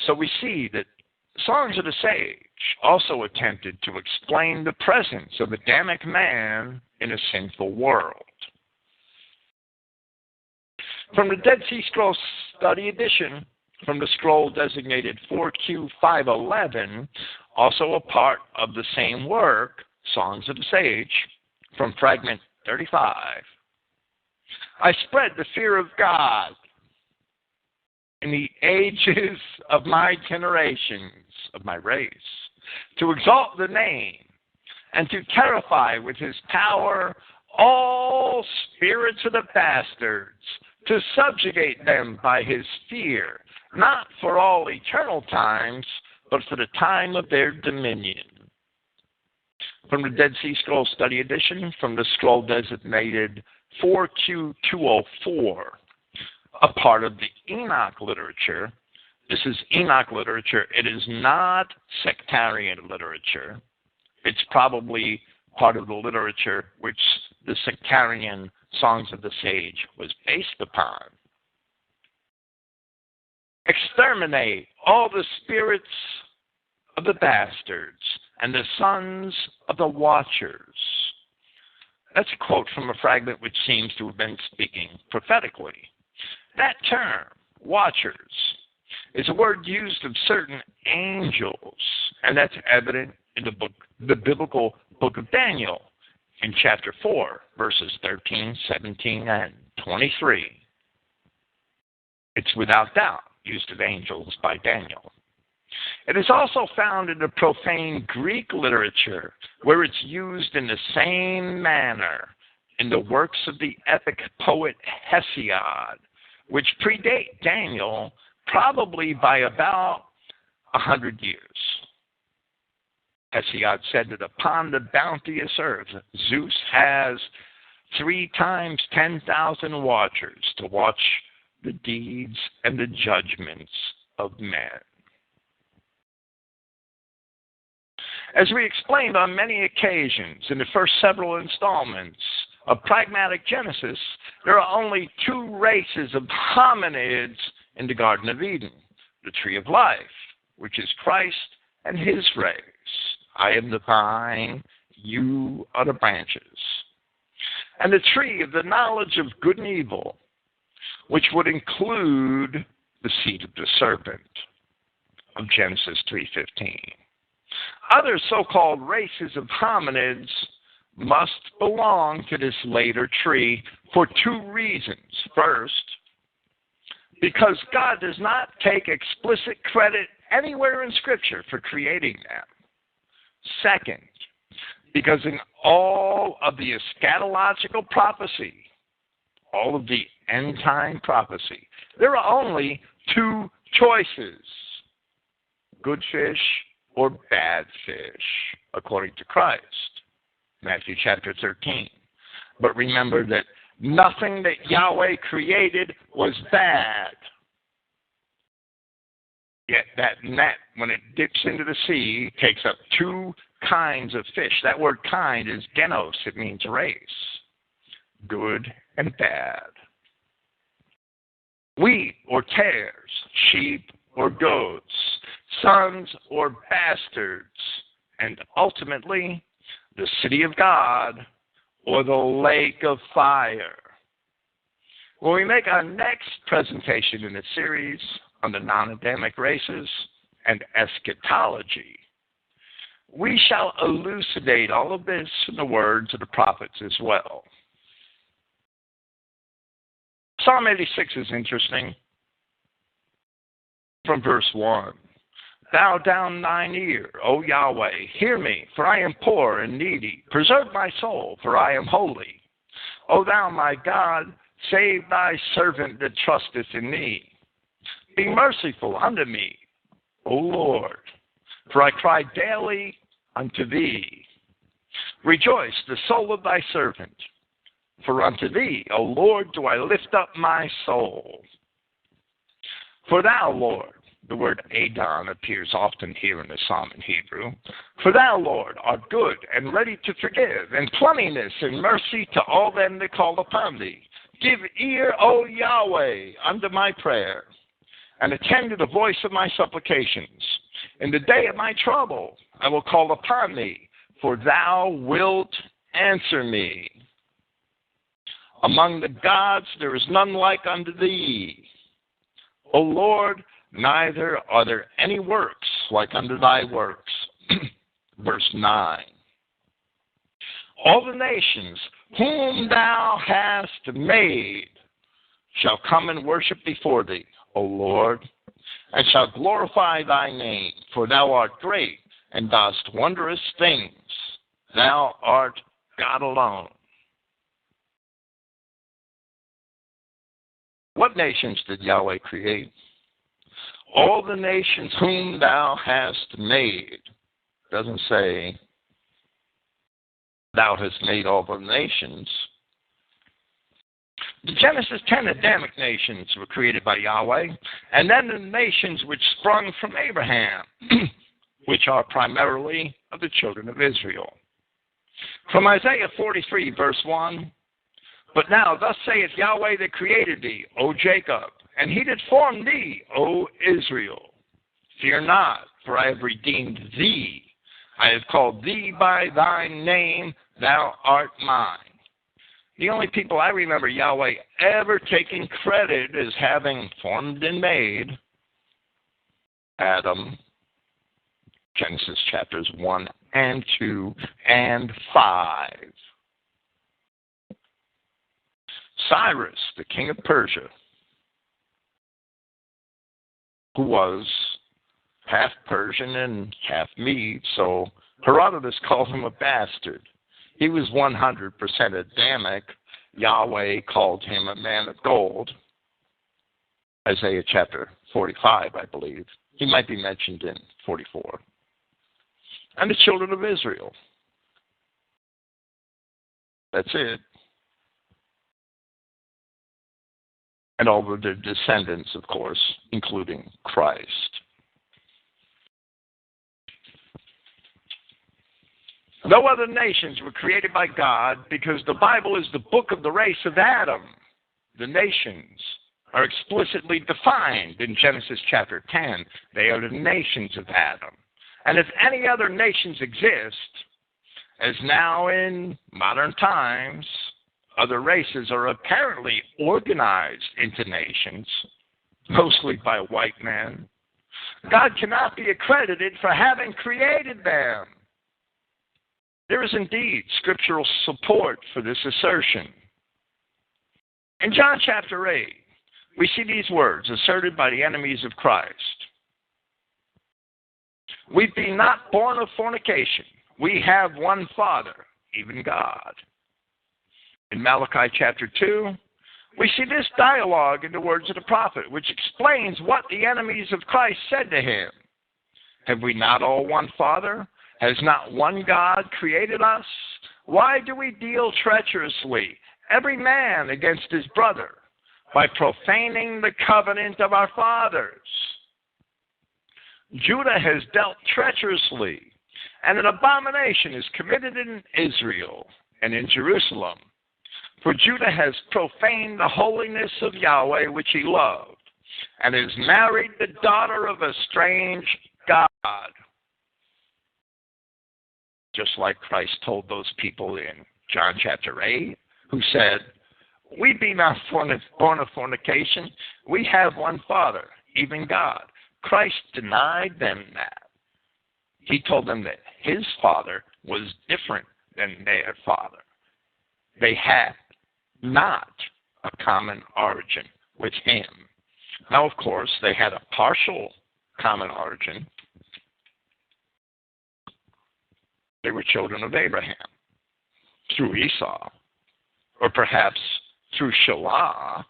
So we see that Songs of the Sage also attempted to explain the presence of Adamic man in a sinful world. From the Dead Sea Scrolls Study Edition, from the scroll designated 4Q511, also a part of the same work, Songs of the Sage, from fragment 35. I spread the fear of God in the ages of my generations, of my race, to exalt the name and to terrify with his power all spirits of the bastards, to subjugate them by his fear, not for all eternal times, but for the time of their dominion. From the Dead Sea Scrolls Study Edition, from the scroll designated 4Q204, a part of the Enoch literature. This is Enoch literature. It is not sectarian literature. It's probably part of the literature which the sectarian Songs of the Sage was based upon. Exterminate all the spirits of the bastards and the sons of the watchers. That's a quote from a fragment which seems to have been speaking prophetically. That term, watchers, is a word used of certain angels, and that's evident in the biblical book of Daniel in chapter 4, verses 13, 17, and 23. It's without doubt used of angels by Daniel. It is also found in the profane Greek literature, where it's used in the same manner in the works of the epic poet Hesiod, which predate Daniel probably by about 100 years. Hesiod said that upon the bounteous earth, Zeus has 3 times 10,000 watchers to watch the deeds and the judgments of men. As we explained on many occasions in the first several installments of Pragmatic Genesis, there are only 2 races of hominids in the Garden of Eden. The tree of life, which is Christ and his race. I am the vine, you are the branches. And the tree of the knowledge of good and evil, which would include the seed of the serpent of Genesis 3:15. Other so-called races of hominids must belong to this later tree for 2 reasons. First, because God does not take explicit credit anywhere in Scripture for creating them. Second, because in all of the eschatological prophecy, all of the end-time prophecy, there are only 2 choices, good fish or bad fish, according to Christ, Matthew chapter 13. But remember that nothing that Yahweh created was bad. Yet that net, when it dips into the sea, takes up 2 kinds of fish. That word kind is genos. It means race. Good and bad. Wheat or tares, sheep or goats, sons or bastards, and ultimately the city of God or the lake of fire. When we make our next presentation in the series on the non-Adamic races and eschatology, we shall elucidate all of this in the words of the prophets as well. Psalm 86 is interesting. From verse 1, Bow down thine ear, O Yahweh, hear me, for I am poor and needy. Preserve my soul, for I am holy. O thou my God, save thy servant that trusteth in thee. Be merciful unto me, O Lord, for I cry daily unto thee. Rejoice the soul of thy servant, for unto thee, O Lord, do I lift up my soul. For thou, Lord, the word Adon appears often here in the psalm in Hebrew. For thou, Lord, art good and ready to forgive, and plenteousness and mercy to all them that call upon thee. Give ear, O Yahweh, unto my prayer, and attend to the voice of my supplications. In the day of my trouble I will call upon thee, for thou wilt answer me. Among the gods there is none like unto thee. O Lord, neither are there any works like unto thy works. Verse 9. All the nations whom thou hast made shall come and worship before thee, O Lord, and shall glorify thy name, for thou art great and dost wondrous things. Thou art God alone. What nations did Yahweh create? All the nations whom thou hast made. Doesn't say thou hast made all the nations. The Genesis 10 Adamic nations were created by Yahweh, and then the nations which sprung from Abraham, which are primarily of the children of Israel. From Isaiah 43, verse 1, But now thus saith Yahweh that created thee, O Jacob, and he that formed thee, O Israel. Fear not, for I have redeemed thee. I have called thee by thy name, thou art mine. The only people I remember Yahweh ever taking credit as having formed and made, Adam, Genesis chapters 1 and 2 and 5. Cyrus, the king of Persia, who was half Persian and half Mede, so Herodotus called him a bastard. He was 100% Adamic. Yahweh called him a man of gold. Isaiah chapter 45, I believe. He might be mentioned in 44. and the children of Israel. That's it. And all of their descendants, of course, including Christ. No other nations were created by God because the Bible is the book of the race of Adam. The nations are explicitly defined in Genesis chapter 10. They are the nations of Adam. And if any other nations exist, as now in modern times, other races are apparently organized into nations, mostly by white men, God cannot be accredited for having created them. There is indeed scriptural support for this assertion. In John chapter 8, we see these words asserted by the enemies of Christ. We be not born of fornication. We have one Father, even God. In Malachi chapter 2, we see this dialogue in the words of the prophet, which explains what the enemies of Christ said to him. Have we not all one Father? Has not one God created us? Why do we deal treacherously, every man against his brother, by profaning the covenant of our fathers? Judah has dealt treacherously, and an abomination is committed in Israel and in Jerusalem. For Judah has profaned the holiness of Yahweh, which he loved, and has married the daughter of a strange God. Just like Christ told those people in John chapter 8, who said, we be not born of fornication. We have one Father, even God. Christ denied them that. He told them that his Father was different than their Father. They had not a common origin with him. Now, of course, they had a partial common origin. They were children of Abraham through Esau, or perhaps through Shelah,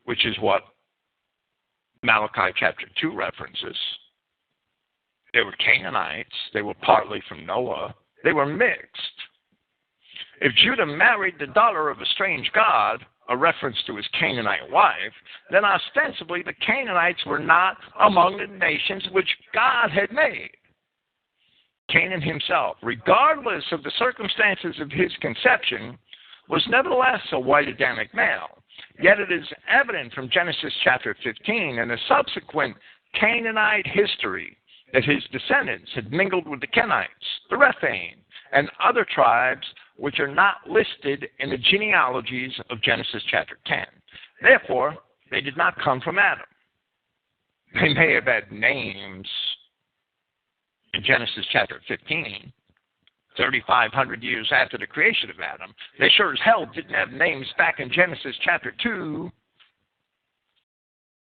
which is what Malachi chapter 2 references. They were Canaanites. They were partly from Noah. They were mixed. If Judah married the daughter of a strange god, a reference to his Canaanite wife, then ostensibly the Canaanites were not among the nations which God had made. Canaan himself, regardless of the circumstances of his conception, was nevertheless a white Adamic male. Yet it is evident from Genesis chapter 15 and the subsequent Canaanite history that his descendants had mingled with the Kenites, the Rephaim, and other tribes which are not listed in the genealogies of Genesis chapter 10. Therefore, they did not come from Adam. They may have had names in Genesis chapter 15, 3,500 years after the creation of Adam. They sure as hell didn't have names back in Genesis chapter 2,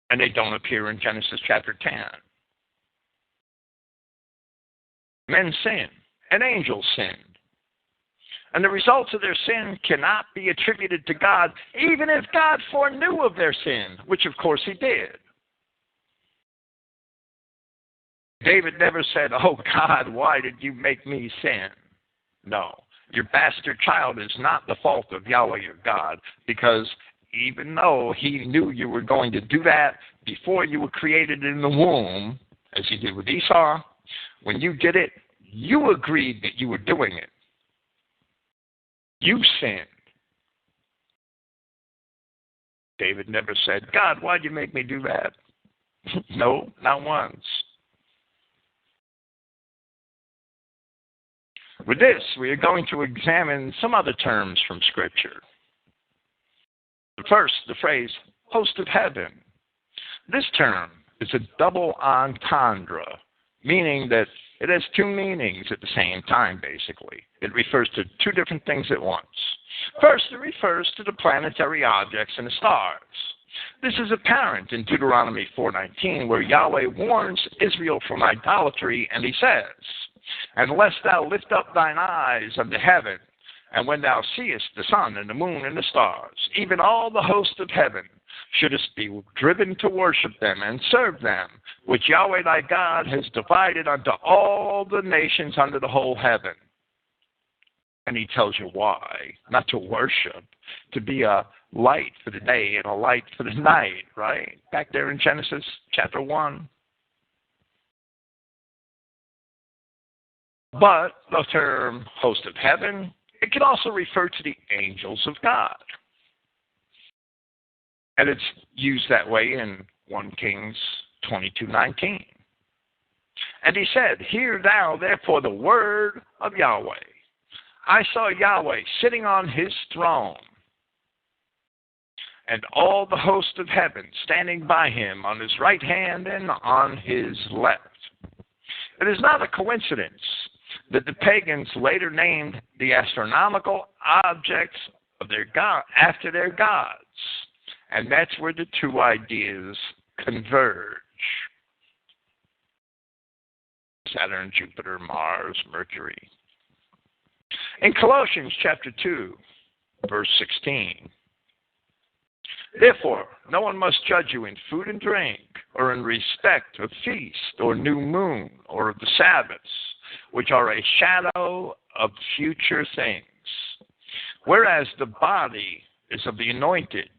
and they don't appear in Genesis chapter 10. Men sinned, and angels sinned. And the results of their sin cannot be attributed to God, even if God foreknew of their sin, which of course he did. David never said, oh God, why did you make me sin? No, your bastard child is not the fault of Yahweh your God, because even though he knew you were going to do that before you were created in the womb, as he did with Esau, when you did it, you agreed that you were doing it. You sinned. David never said, God, why'd you make me do that? No, not once. With this, we are going to examine some other terms from Scripture. First, the phrase, host of heaven. This term is a double entendre, meaning that it has two meanings at the same time, basically. It refers to two different things at once. First, it refers to the planetary objects and the stars. This is apparent in Deuteronomy 4:19, where Yahweh warns Israel from idolatry, and he says, unless thou lift up thine eyes unto heaven, And when thou seest the sun and the moon and the stars, even all the host of heaven, shouldest be driven to worship them and serve them, which Yahweh thy God has divided unto all the nations under the whole heaven. And he tells you why. Not to worship, to be a light for the day and a light for the night, right? Back there in Genesis chapter 1. But the term host of heaven, it can also refer to the angels of God. And it's used that way in 1 Kings 22:19. And he said, Hear thou therefore the word of Yahweh. I saw Yahweh sitting on his throne, and all the host of heaven standing by him on his right hand and on his left. It is not a coincidence that the pagans later named the astronomical objects of their god after their gods. And that's where the two ideas converge. Saturn, Jupiter, Mars, Mercury. In Colossians chapter 2, verse 16, Therefore, no one must judge you in food and drink, or in respect of feast, or new moon, or of the Sabbaths, which are a shadow of future things, whereas the body is of the anointed.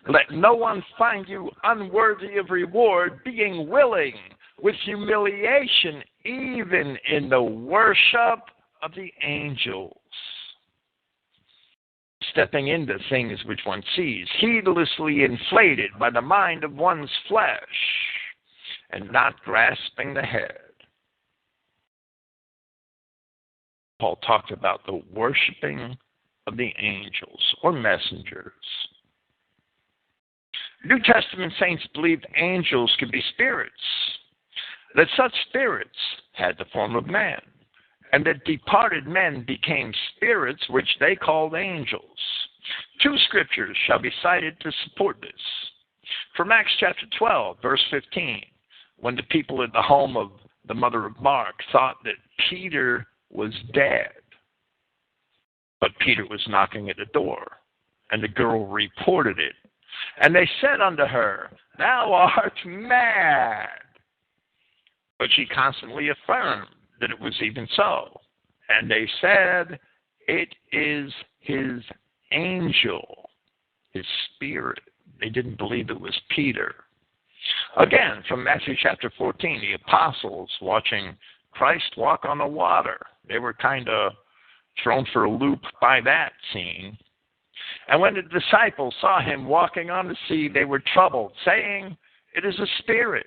Let no one find you unworthy of reward, being willing with humiliation, even in the worship of the angels. Stepping into things which one sees, heedlessly inflated by the mind of one's flesh, and not grasping the head. Paul talked about the worshiping of the angels or messengers. New Testament saints believed angels could be spirits, that such spirits had the form of man, and that departed men became spirits which they called angels. Two scriptures shall be cited to support this. From Acts chapter 12, verse 15, when the people at the home of the mother of Mark thought that Peter was dead, but Peter was knocking at the door, and the girl reported it. And they said unto her, Thou art mad. But she constantly affirmed that it was even so. And they said, It is his angel, his spirit. They didn't believe it was Peter. Again, from Matthew chapter 14, the apostles watching Christ walk on the water. They were kind of thrown for a loop by that scene. And when the disciples saw him walking on the sea, they were troubled, saying, It is a spirit.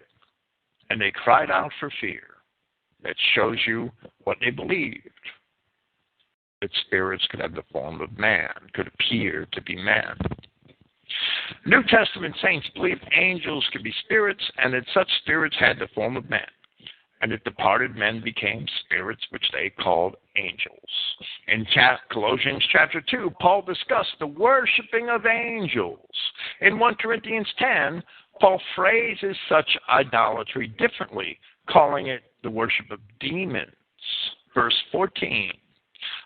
And they cried out for fear. That shows you what they believed. That spirits could have the form of man, could appear to be man. New Testament saints believed angels could be spirits, and that such spirits had the form of man, and that departed men became spirits which they called angels. In Colossians chapter 2, Paul discussed the worshiping of angels. In 1 Corinthians 10, Paul phrases such idolatry differently, calling it the worship of demons. Verse 14,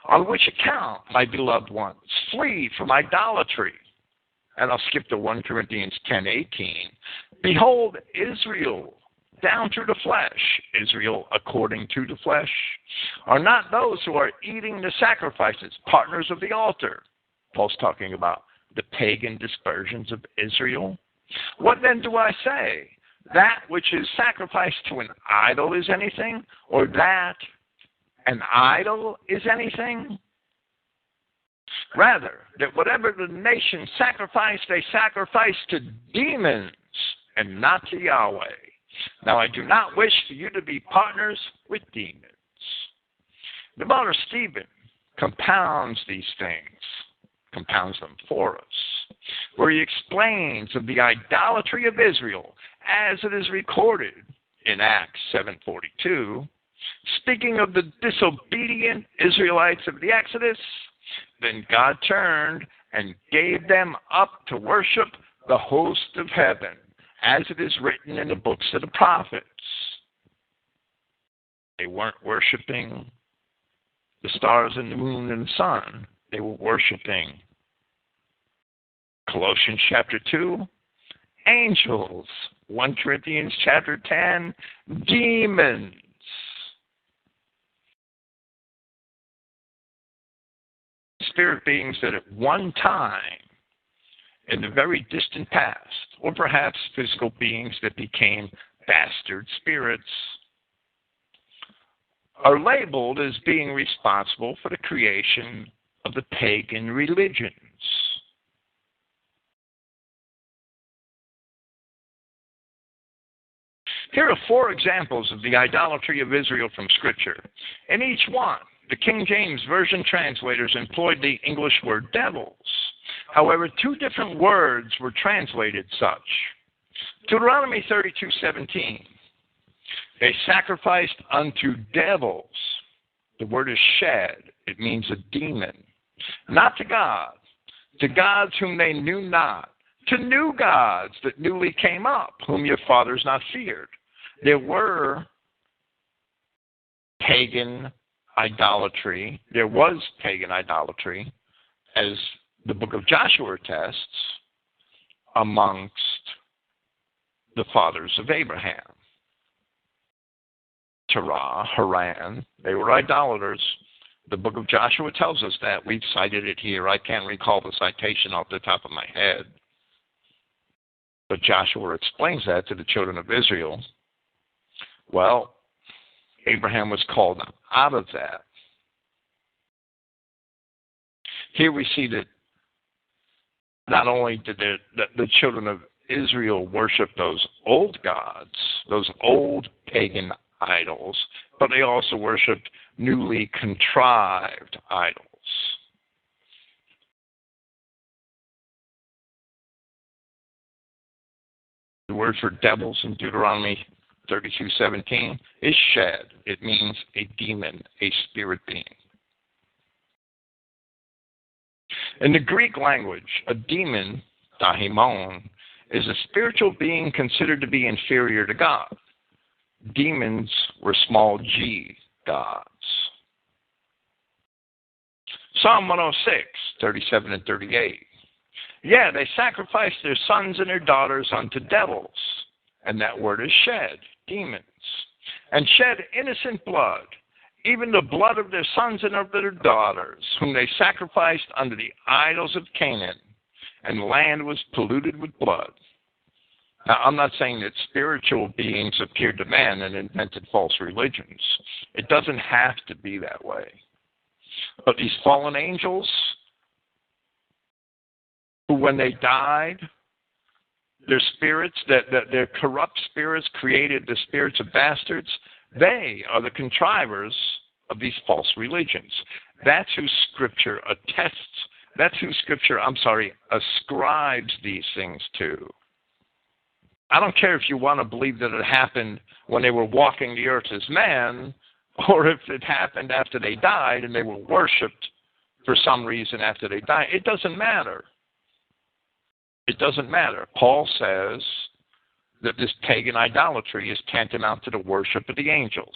On which account, my beloved ones, flee from idolatry. And I'll skip to 1 Corinthians 10:18. Behold, Israel, down to the flesh, Israel according to the flesh, are not those who are eating the sacrifices, partners of the altar. Paul's talking about the pagan dispersions of Israel. What then do I say? That which is sacrificed to an idol is anything, or that an idol is anything? Rather, that whatever the nation sacrificed, they sacrificed to demons and not to Yahweh. Now, I do not wish for you to be partners with demons. The Brother Stephen compounds these things, compounds them for us, where he explains of the idolatry of Israel as it is recorded in Acts 7:42, speaking of the disobedient Israelites of the Exodus. Then God turned and gave them up to worship the host of heaven, as it is written in the books of the prophets. They weren't worshiping the stars and the moon and the sun. They were worshiping. Colossians chapter 2, angels. 1 Corinthians chapter 10, demons. Spirit beings that at one time in the very distant past, or perhaps physical beings that became bastard spirits, are labeled as being responsible for the creation of the pagan religions. Here are 4 examples of the idolatry of Israel from Scripture. In each one, the King James Version translators employed the English word devils. However, 2 different words were translated such. Deuteronomy 32:17. They sacrificed unto devils. The word is shed. It means a demon. Not to God. To gods whom they knew not. To new gods that newly came up, whom your fathers not feared. There were pagan idolatry. There was pagan idolatry, as the book of Joshua attests, amongst the fathers of Abraham. Terah, Haran, they were idolaters. The book of Joshua tells us that. We've cited it here. I can't recall the citation off the top of my head. But Joshua explains that to the children of Israel. Well, Abraham was called out of that. Here we see that not only did the children of Israel worship those old gods, those old pagan idols, but they also worshiped newly contrived idols. The word for devils in Deuteronomy 32:17 is shed. It means a demon, a spirit being. In the Greek language, a demon, daimon, is a spiritual being considered to be inferior to God. Demons were small g gods. Psalm 106, 37 and 38. Yeah, they sacrificed their sons and their daughters unto devils. And that word is shed, demons. And shed innocent blood, even the blood of their sons and of their daughters, whom they sacrificed unto the idols of Canaan. And the land was polluted with blood. Now, I'm not saying that spiritual beings appeared to man and invented false religions. It doesn't have to be that way. But these fallen angels, who when they died, their spirits, their corrupt spirits created the spirits of bastards, they are the contrivers of these false religions. That's who Scripture attests. That's who Scripture, ascribes these things to. I don't care if you want to believe that it happened when they were walking the earth as man, or if it happened after they died and they were worshipped for some reason after they died. It doesn't matter. It doesn't matter. Paul says that this pagan idolatry is tantamount to the worship of the angels,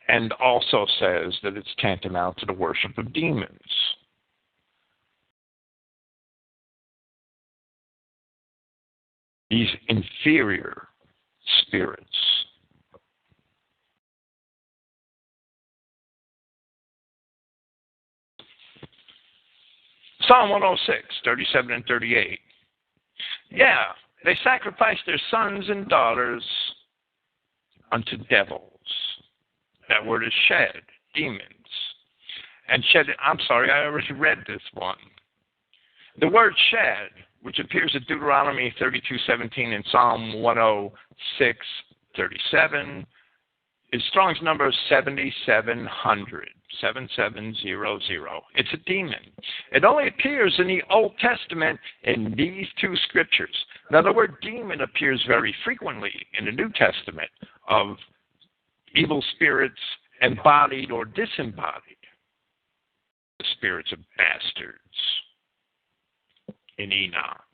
and also says that it's tantamount to the worship of demons. These inferior spirits. Psalm 106, 37 and 38. Yeah, they sacrificed their sons and daughters unto devils. That word is shed, demons. And shed, I already read this one. The word shed, which appears in Deuteronomy 32:17 and Psalm 106:37, is Strong's number 7700, 7700. It's a demon. It only appears in the Old Testament in these 2 scriptures. Now, the word demon appears very frequently in the New Testament of evil spirits embodied or disembodied. The spirits of bastards in Enoch.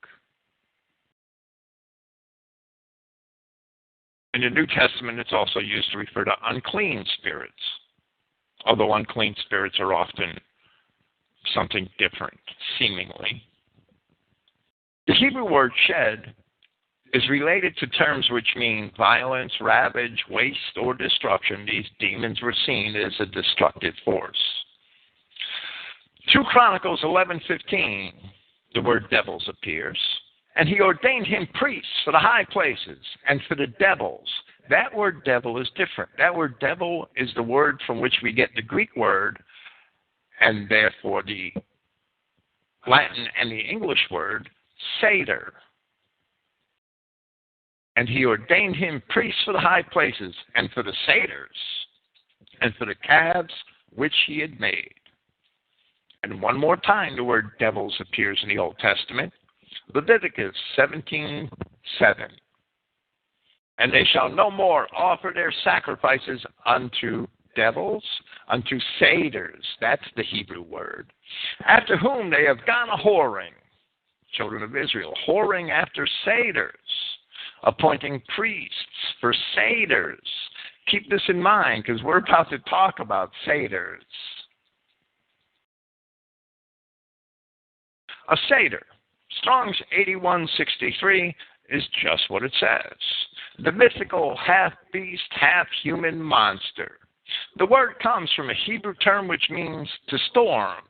In the New Testament, it's also used to refer to unclean spirits. although unclean spirits are often something different, seemingly. The Hebrew word shed is related to terms which mean violence, ravage, waste, or destruction. These demons were seen as a destructive force. 2 Chronicles 11:15, the word devils appears. And he ordained him priests for the high places and for the devils. That word devil is different. That word devil is the word from which we get the Greek word, and therefore the Latin and the English word, satyr. And he ordained him priests for the high places and for the satyrs and for the calves which he had made. And one more time the word devils appears in the Old Testament. Leviticus 17:7. And they shall no more offer their sacrifices unto devils, unto satyrs, that's the Hebrew word, after whom they have gone a whoring, children of Israel, whoring after satyrs, appointing priests for satyrs. Keep this in mind, because we're about to talk about satyrs. A satyr, Strong's 8163, is just what it says. The mythical half-beast, half-human monster. The word comes from a Hebrew term which means to storm,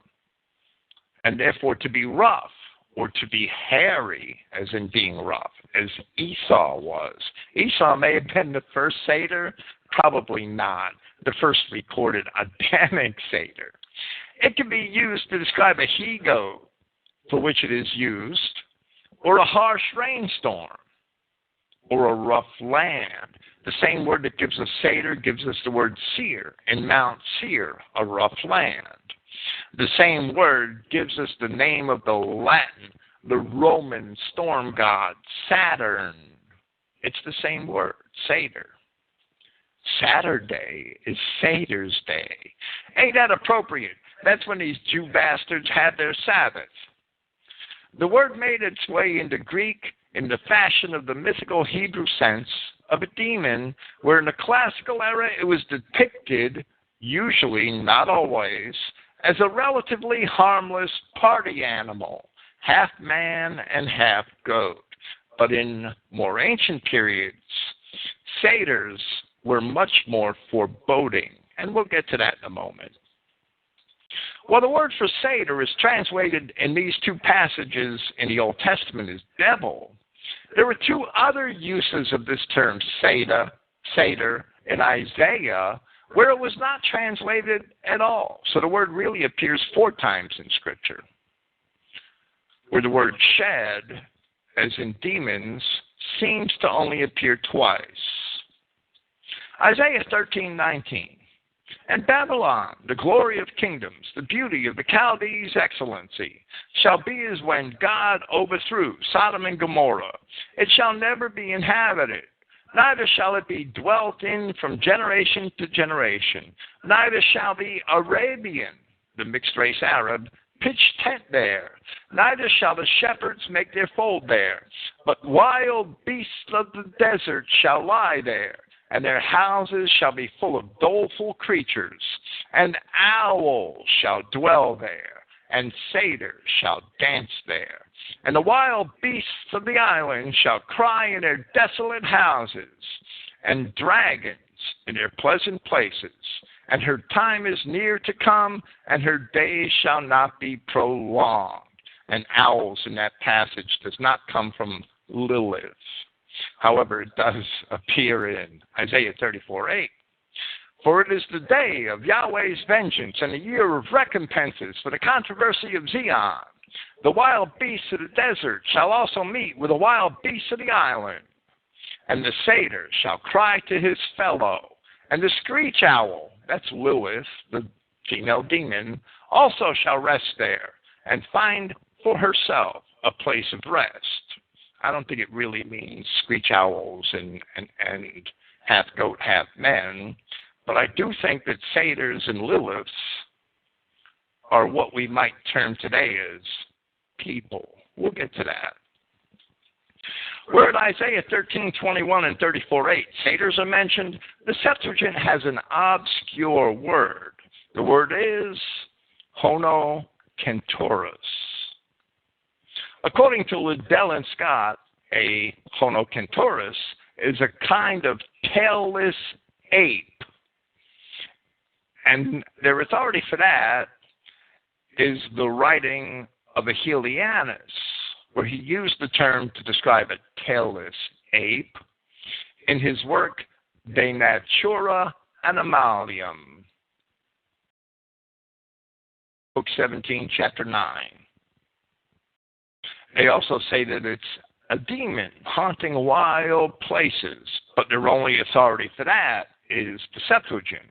and therefore to be rough, or to be hairy, as in being rough, as Esau was. Esau may have been the first satyr, probably not. The first recorded Adamic satyr. It can be used to describe a he-goat, for which it is used, or a harsh rainstorm, or a rough land. The same word that gives us satyr gives us the word seer, in Mount Seir, a rough land. The same word gives us the name of the Latin, the Roman storm god, Saturn. It's the same word, satyr. Saturday is Satyr's Day. Ain't that appropriate? That's when these Jew bastards had their Sabbath. The word made its way into Greek in the fashion of the mythical Hebrew sense of a demon, where in the classical era it was depicted, usually, not always, as a relatively harmless party animal, half man and half goat. But in more ancient periods, satyrs were much more foreboding, and we'll get to that in a moment. Well, the word for satyr is translated in these 2 passages in the Old Testament as devil. There were 2 other uses of this term, satyr, in Isaiah, where it was not translated at all. So the word really appears 4 times in Scripture, where the word shed, as in demons, seems to only appear twice. Isaiah 13:19. And Babylon, the glory of kingdoms, the beauty of the Chaldees' excellency, shall be as when God overthrew Sodom and Gomorrah. It shall never be inhabited, neither shall it be dwelt in from generation to generation. Neither shall the Arabian, the mixed race Arab, pitch tent there. Neither shall the shepherds make their fold there. But wild beasts of the desert shall lie there. And their houses shall be full of doleful creatures, and owls shall dwell there, and satyrs shall dance there. And the wild beasts of the island shall cry in their desolate houses, and dragons in their pleasant places. And her time is near to come, and her days shall not be prolonged. And owls in that passage does not come from Lilith. However, it does appear in Isaiah 34:8. For it is the day of Yahweh's vengeance and the year of recompenses for the controversy of Zion. The wild beasts of the desert shall also meet with the wild beasts of the island. And the satyr shall cry to his fellow. And the screech owl, that's Lilith, the female demon, also shall rest there and find for herself a place of rest. I don't think it really means screech owls and half goat, half men, but I do think that satyrs and Liliths are what we might term today as people. We'll get to that. Where in Isaiah 13:21 and 34:8, satyrs are mentioned, the Septuagint has an obscure word. The word is hono kentoros. According to Liddell and Scott, a hono kentoros is a kind of tailless ape. And their authority for that is the writing of Aelianus, where he used the term to describe a tailless ape in his work De Natura Animalium, Book 17, Chapter 9. They also say that it's a demon haunting wild places, but their only authority for that is the Septuagint,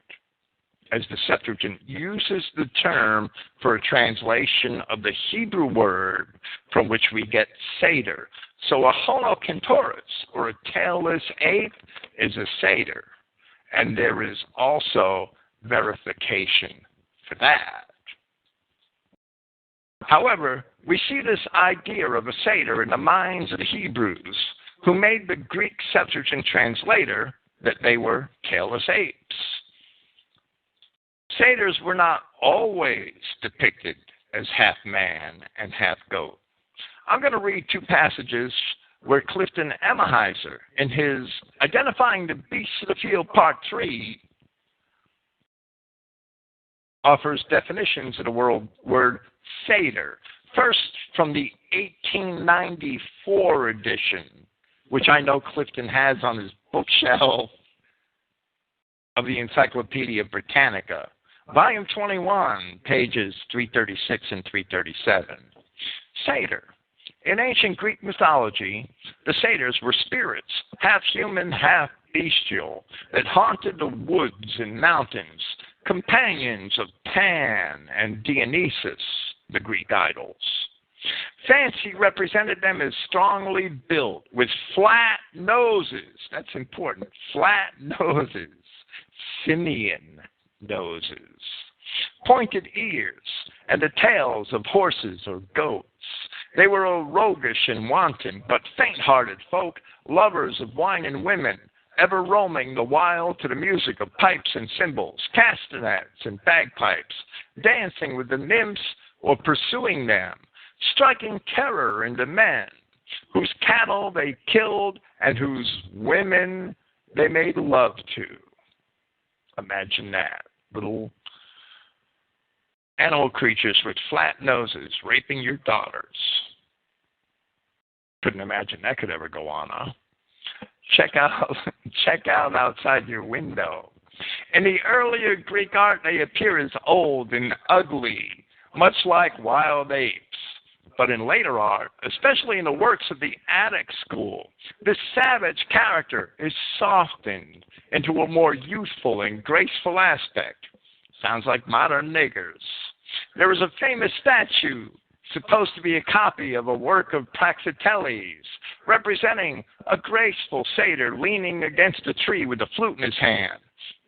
as the Septuagint uses the term for a translation of the Hebrew word from which we get satyr. So a hono kentoros, or a tailless ape, is a satyr, and there is also verification for that. However, we see this idea of a satyr in the minds of the Hebrews, who made the Greek Septuagint translator that they were tailless apes. Satyrs were not always depicted as half man and half goat. I'm going to read two passages where Clifton Emahiser, in his Identifying the Beasts of the Field, Part 3, offers definitions of the word satyr. First, from the 1894 edition, which I know Clifton has on his bookshelf of the Encyclopedia Britannica, Volume 21, pages 336 and 337. Satyr. In ancient Greek mythology, the satyrs were spirits, half human, half bestial, that haunted the woods and mountains, companions of Pan and Dionysus, the Greek idols. Fancy represented them as strongly built, with flat noses. That's important. Flat noses. Simian noses. Pointed ears, and the tails of horses or goats. They were a roguish and wanton, but faint-hearted folk, lovers of wine and women, ever roaming the wild to the music of pipes and cymbals, castanets and bagpipes, dancing with the nymphs or pursuing them, striking terror into men, whose cattle they killed and whose women they made love to. Imagine that. Little animal creatures with flat noses raping your daughters. Couldn't imagine that could ever go on, huh? Check out outside your window. In the earlier Greek art, they appear as old and ugly, much like wild apes. But in later art, especially in the works of the Attic school, this savage character is softened into a more youthful and graceful aspect. Sounds like modern niggers. There is a famous statue, supposed to be a copy of a work of Praxiteles, representing a graceful satyr leaning against a tree with a flute in his hand.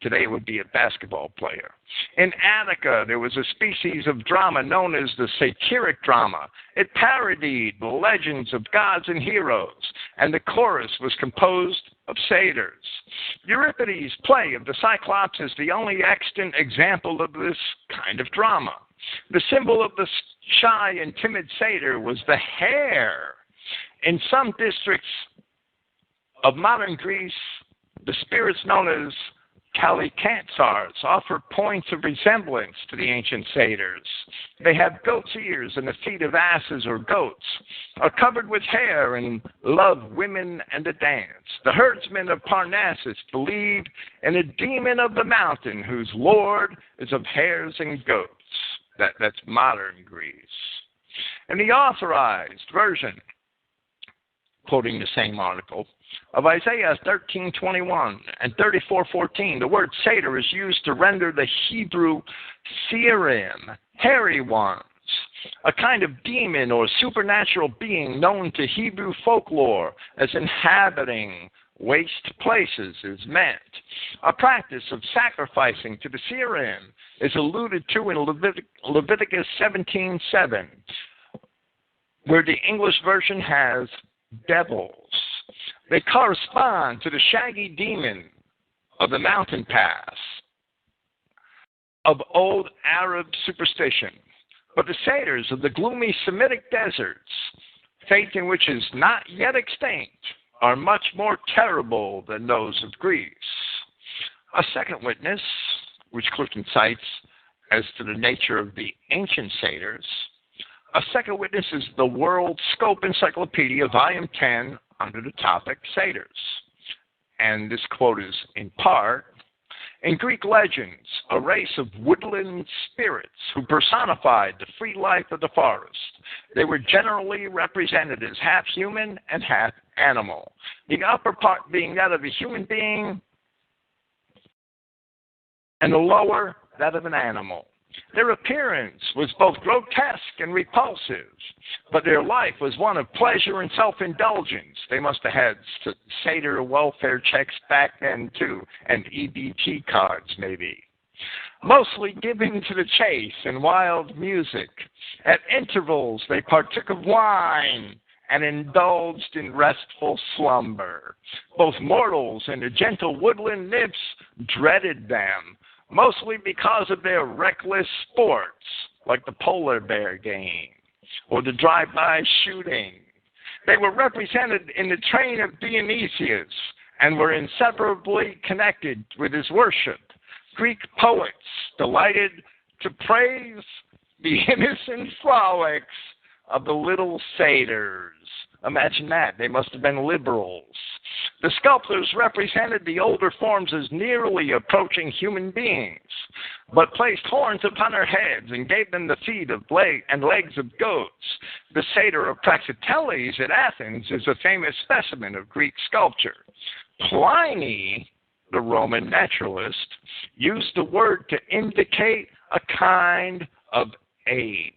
Today it would be a basketball player. In Attica, there was a species of drama known as the satiric drama. It parodied the legends of gods and heroes, and the chorus was composed of satyrs. Euripides' play of the Cyclops is the only extant example of this kind of drama. The symbol of the shy and timid satyr was the hare. In some districts of modern Greece, the spirits known as Kalikantsars offer points of resemblance to the ancient satyrs. They have goat's ears and the feet of asses or goats, are covered with hair, and love women and the dance. The herdsmen of Parnassus believed in a demon of the mountain whose lord is of hares and goats. That's modern Greece. In the authorized version, quoting the same article, of Isaiah 13:21 and 34:14, the word satyr is used to render the Hebrew serim, hairy ones. A kind of demon or supernatural being known to Hebrew folklore as inhabiting waste places is meant. A practice of sacrificing to the serim is alluded to in Leviticus 17:7, where the English version has devils. They correspond to the shaggy demon of the mountain pass. of old Arab superstition, but the satyrs of the gloomy Semitic deserts, faith in which is not yet extinct, are much more terrible than those of Greece. A second witness, which Clifton cites as to the nature of the ancient satyrs, a second witness is the World Scope Encyclopedia, Volume 10, under the topic Satyrs. And this quote is in part, in Greek legends, a race of woodland spirits who personified the free life of the forest. They were generally represented as half human and half animal, the upper part being that of a human being and the lower that of an animal. Their appearance was both grotesque and repulsive, but their life was one of pleasure and self-indulgence. They must have had satyr welfare checks back then, too, and EBT cards, maybe. Mostly given to the chase and wild music. At intervals, they partook of wine and indulged in restful slumber. Both mortals and the gentle woodland nymphs dreaded them, mostly because of their reckless sports, like the polar bear game or the drive-by shooting. They were represented in the train of Dionysius and were inseparably connected with his worship. Greek poets delighted to praise the innocent frolics of the little satyrs. Imagine that. They must have been liberals. The sculptors represented the older forms as nearly approaching human beings, but placed horns upon their heads and gave them the feet of and legs of goats. The satyr of Praxiteles at Athens is a famous specimen of Greek sculpture. Pliny, the Roman naturalist, used the word to indicate a kind of ape.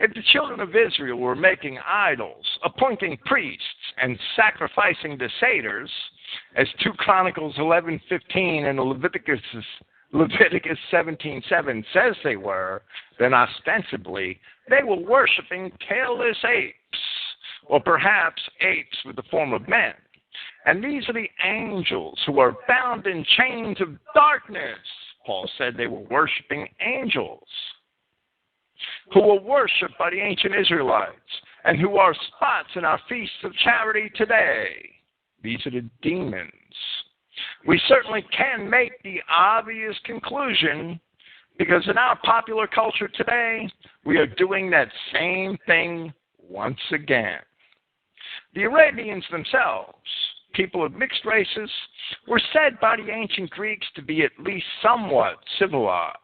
If the children of Israel were making idols, appointing priests, and sacrificing the satyrs, as 2 Chronicles 11:15 and Leviticus 17:7 says they were, then ostensibly they were worshiping tailless apes, or perhaps apes with the form of men. And these are the angels who are bound in chains of darkness. Paul said they were worshiping angels, who were worshipped by the ancient Israelites, and who are spots in our feasts of charity today. These are the demons. We certainly can make the obvious conclusion, because in our popular culture today, we are doing that same thing once again. The Arabians themselves, people of mixed races, were said by the ancient Greeks to be at least somewhat civilized.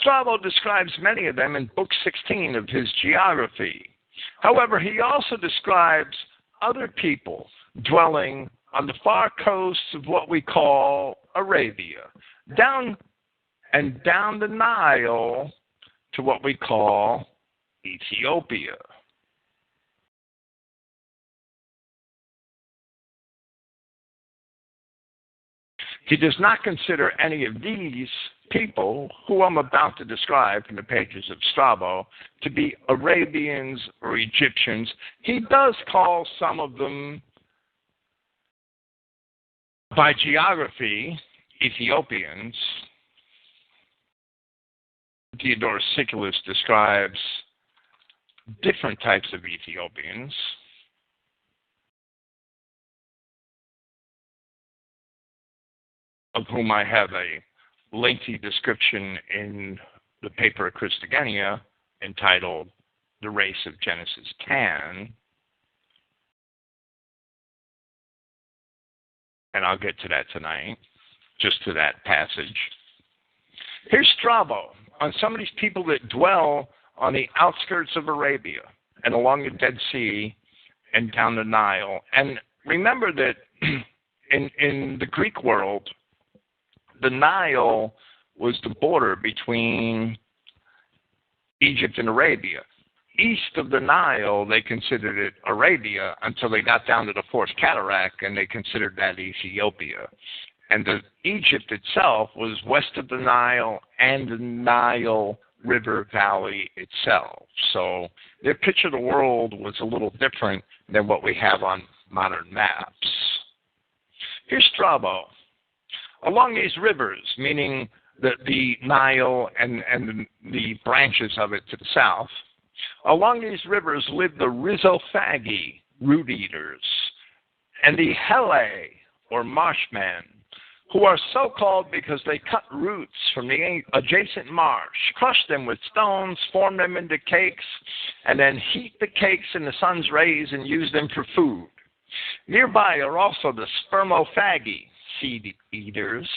Strabo describes many of them in Book 16 of his Geography. However, he also describes other people dwelling on the far coasts of what we call Arabia, down the Nile to what we call Ethiopia. He does not consider any of these people, who I'm about to describe in the pages of Strabo, to be Arabians or Egyptians. He does call some of them, by geography, Ethiopians. Diodorus Siculus describes different types of Ethiopians. Of whom I have a lengthy description in the paper Christogenea entitled The Race of Genesis 10. And I'll get to that tonight, just to that passage. Here's Strabo on some of these people that dwell on the outskirts of Arabia and along the Dead Sea and down the Nile. And remember that in the Greek world, the Nile was the border between Egypt and Arabia. East of the Nile, they considered it Arabia until they got down to the Fourth Cataract, and they considered that Ethiopia. And Egypt itself was west of the Nile and the Nile River Valley itself. So their picture of the world was a little different than what we have on modern maps. Here's Strabo Along these rivers, meaning the Nile and the branches of it to the south, along these rivers live the rhizophagi, root eaters, and the hele, or marshmen, who are so called because they cut roots from the adjacent marsh, crush them with stones, form them into cakes, and then heat the cakes in the sun's rays and use them for food. Nearby are also the spermophagi, seed eaters,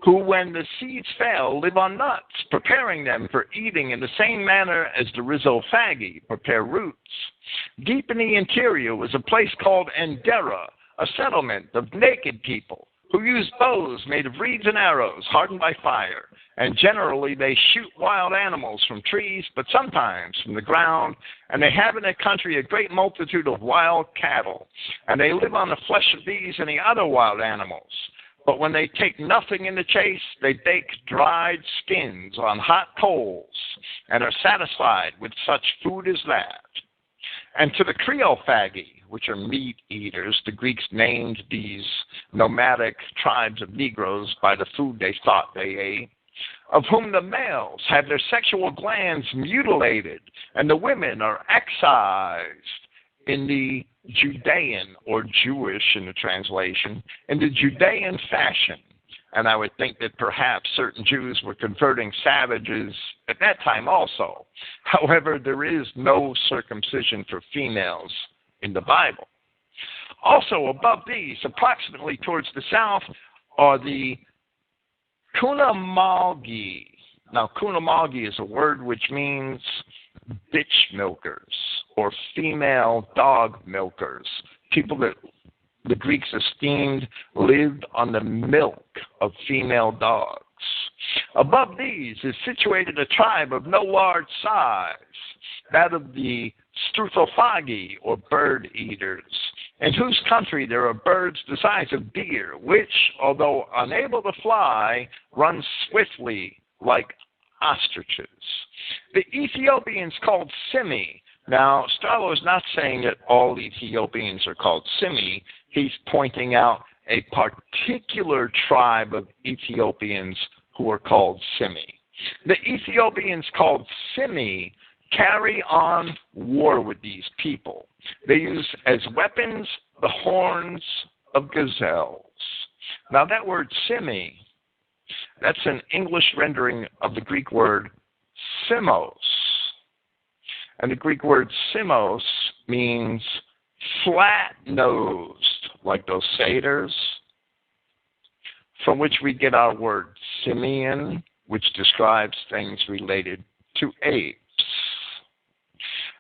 who, when the seeds fail, live on nuts, preparing them for eating in the same manner as the rhizophagi prepare roots. Deep in the interior was a place called Endera, a settlement of naked people who use bows made of reeds and arrows hardened by fire, and generally they shoot wild animals from trees, but sometimes from the ground, and they have in their country a great multitude of wild cattle, and they live on the flesh of these and the other wild animals. But when they take nothing in the chase, they bake dried skins on hot coals and are satisfied with such food as that. And to the Creophagi, which are meat eaters, the Greeks named these nomadic tribes of Negroes by the food they thought they ate, of whom the males have their sexual glands mutilated and the women are excised in the Judean, or Jewish in the translation, in the Judean fashion. And I would think that perhaps certain Jews were converting savages at that time also. However, there is no circumcision for females in the Bible. Also, above these, approximately towards the south, are the Kunamalgi. Now, Kunamalgi is a word which means bitch milkers or female dog milkers, people that the Greeks esteemed lived on the milk of female dogs. Above these is situated a tribe of no large size, that of the Struthophagi, or bird eaters, in whose country there are birds the size of deer, which, although unable to fly, run swiftly like ostriches. The Ethiopians called Simi. Now, Strabo is not saying that all Ethiopians are called Simi. He's pointing out a particular tribe of Ethiopians who are called Simi. The Ethiopians called Simi carry on war with these people. They use as weapons the horns of gazelles. Now, that word Simi, that's an English rendering of the Greek word simos. And the Greek word simos means flat-nosed, like those satyrs, from which we get our word simian, which describes things related to apes.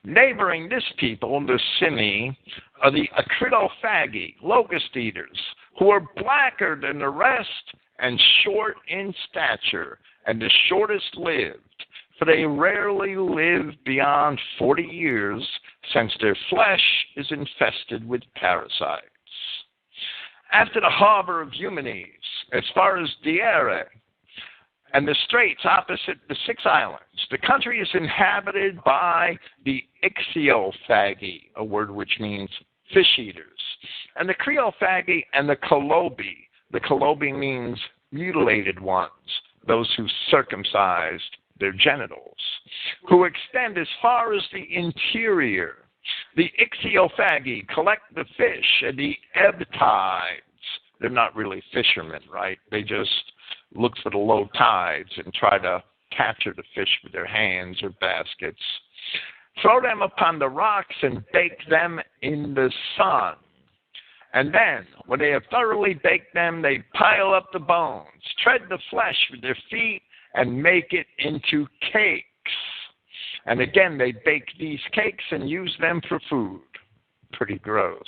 Neighboring this people, the Simi, are the Acridophagi, locust eaters, who are blacker than the rest and short in stature, and the shortest lived, for they rarely live beyond 40 years, since their flesh is infested with parasites. After the harbor of Eumenes, as far as Diere, and the straits opposite the Six Islands, the country is inhabited by the Ixiophagi, a word which means fish eaters, and the Creophagi and the Colobi. The Colobi means mutilated ones, those who circumcised their genitals, who extend as far as the interior. The Ixiophagi collect the fish at the ebb tides. They're not really fishermen, right? They just look for the low tides and try to capture the fish with their hands or baskets. Throw them upon the rocks and bake them in the sun. And then, when they have thoroughly baked them, they pile up the bones, tread the flesh with their feet, and make it into cakes. And again, they bake these cakes and use them for food. Pretty gross.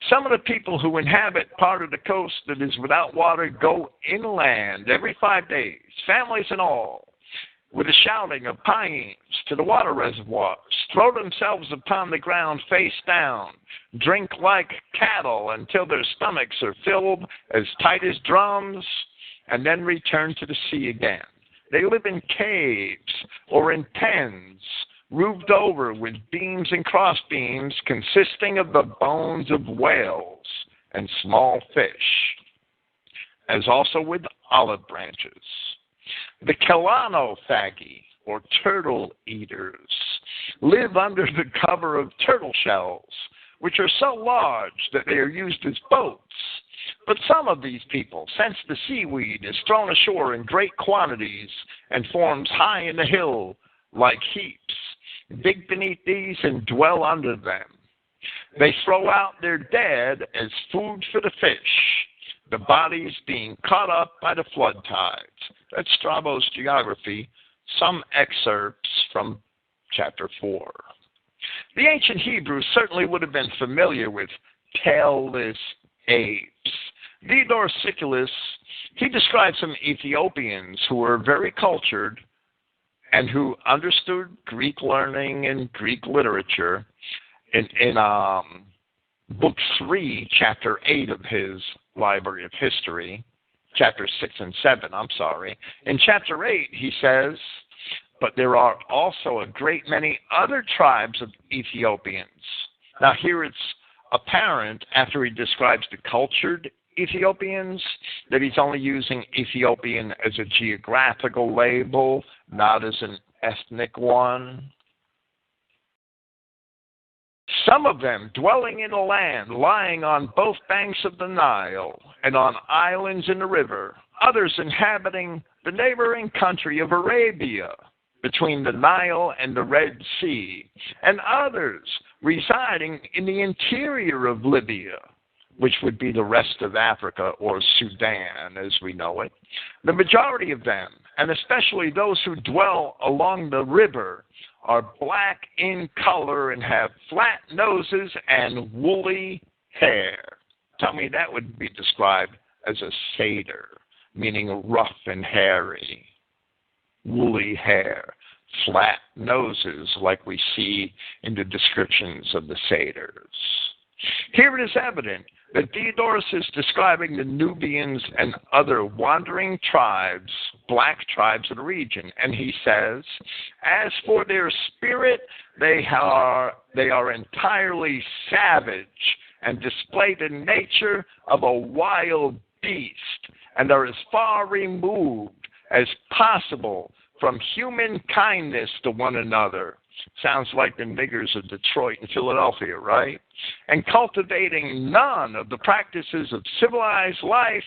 Some of the people who inhabit part of the coast that is without water go inland every 5 days, families and all, with a shouting of paeans to the water reservoirs, throw themselves upon the ground face down, drink like cattle until their stomachs are filled as tight as drums, and then return to the sea again. They live in caves or in pens, roofed over with beams and crossbeams consisting of the bones of whales and small fish. as also with olive branches. The Kelanophagi, or turtle eaters, live under the cover of turtle shells, which are so large that they are used as boats. But some of these people sense the seaweed is thrown ashore in great quantities and forms high in the hill like heaps, dig beneath these and dwell under them. They throw out their dead as food for the fish, the bodies being caught up by the flood tides. That's Strabo's geography, some excerpts from chapter 4. The ancient Hebrews certainly would have been familiar with tailless apes. Theodore Siculus, he describes some Ethiopians who were very cultured and who understood Greek learning and Greek literature in book 3, chapter 8 of his Library of History, chapter 6 and 7, In chapter 8, he says, but there are also a great many other tribes of Ethiopians. Now here it's apparent, after he describes the cultured Ethiopians, that he's only using Ethiopian as a geographical label, not as an ethnic one. Some of them dwelling in a land lying on both banks of the Nile and on islands in the river, others inhabiting the neighboring country of Arabia between the Nile and the Red Sea, and others residing in the interior of Libya, which would be the rest of Africa, or Sudan as we know it. The majority of them, and especially those who dwell along the river, are black in color and have flat noses and woolly hair. Tell me that would be described as a satyr, meaning rough and hairy. Woolly hair, flat noses like we see in the descriptions of the satyrs. Here it is evident that Diodorus is describing the Nubians and other wandering tribes, black tribes of the region. And he says, as for their spirit, they are entirely savage and display the nature of a wild beast and are as far removed as possible from human kindness to one another. Sounds like the niggers of Detroit and Philadelphia, right? And cultivating none of the practices of civilized life,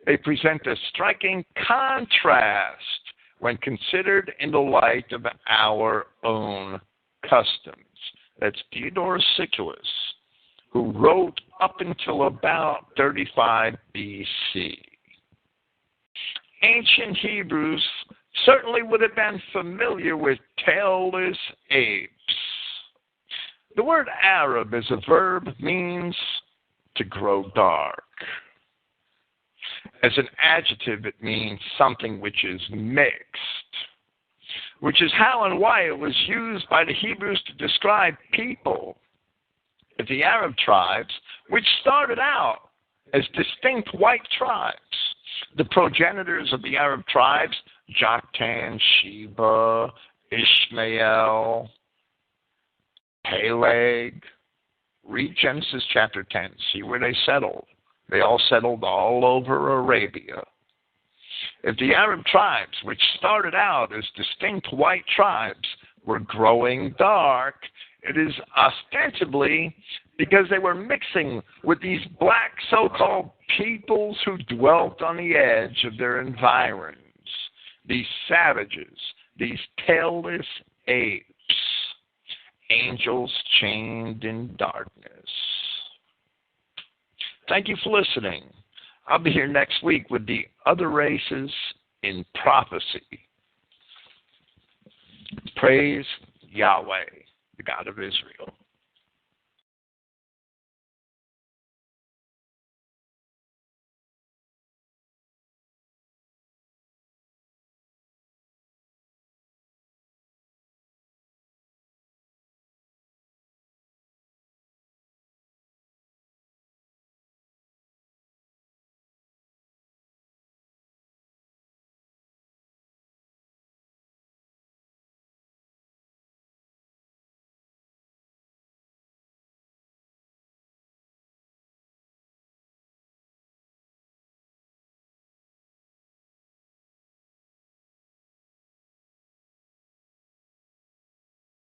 they present a striking contrast when considered in the light of our own customs. That's Theodore Siculus, who wrote up until about 35 BC. Ancient Hebrews certainly would have been familiar with tailless apes. The word Arab as a verb means to grow dark. As an adjective, it means something which is mixed, which is how and why it was used by the Hebrews to describe people. The Arab tribes, which started out as distinct white tribes, the progenitors of the Arab tribes, Joktan, Sheba, Ishmael, Peleg. Read Genesis chapter 10. See where they settled. They all settled all over Arabia. If the Arab tribes, which started out as distinct white tribes, were growing dark, it is ostensibly because they were mixing with these black so-called peoples who dwelt on the edge of their environs, these savages, these tailless apes, angels chained in darkness. Thank you for listening. I'll be here next week with the other races in prophecy. Praise Yahweh, the God of Israel.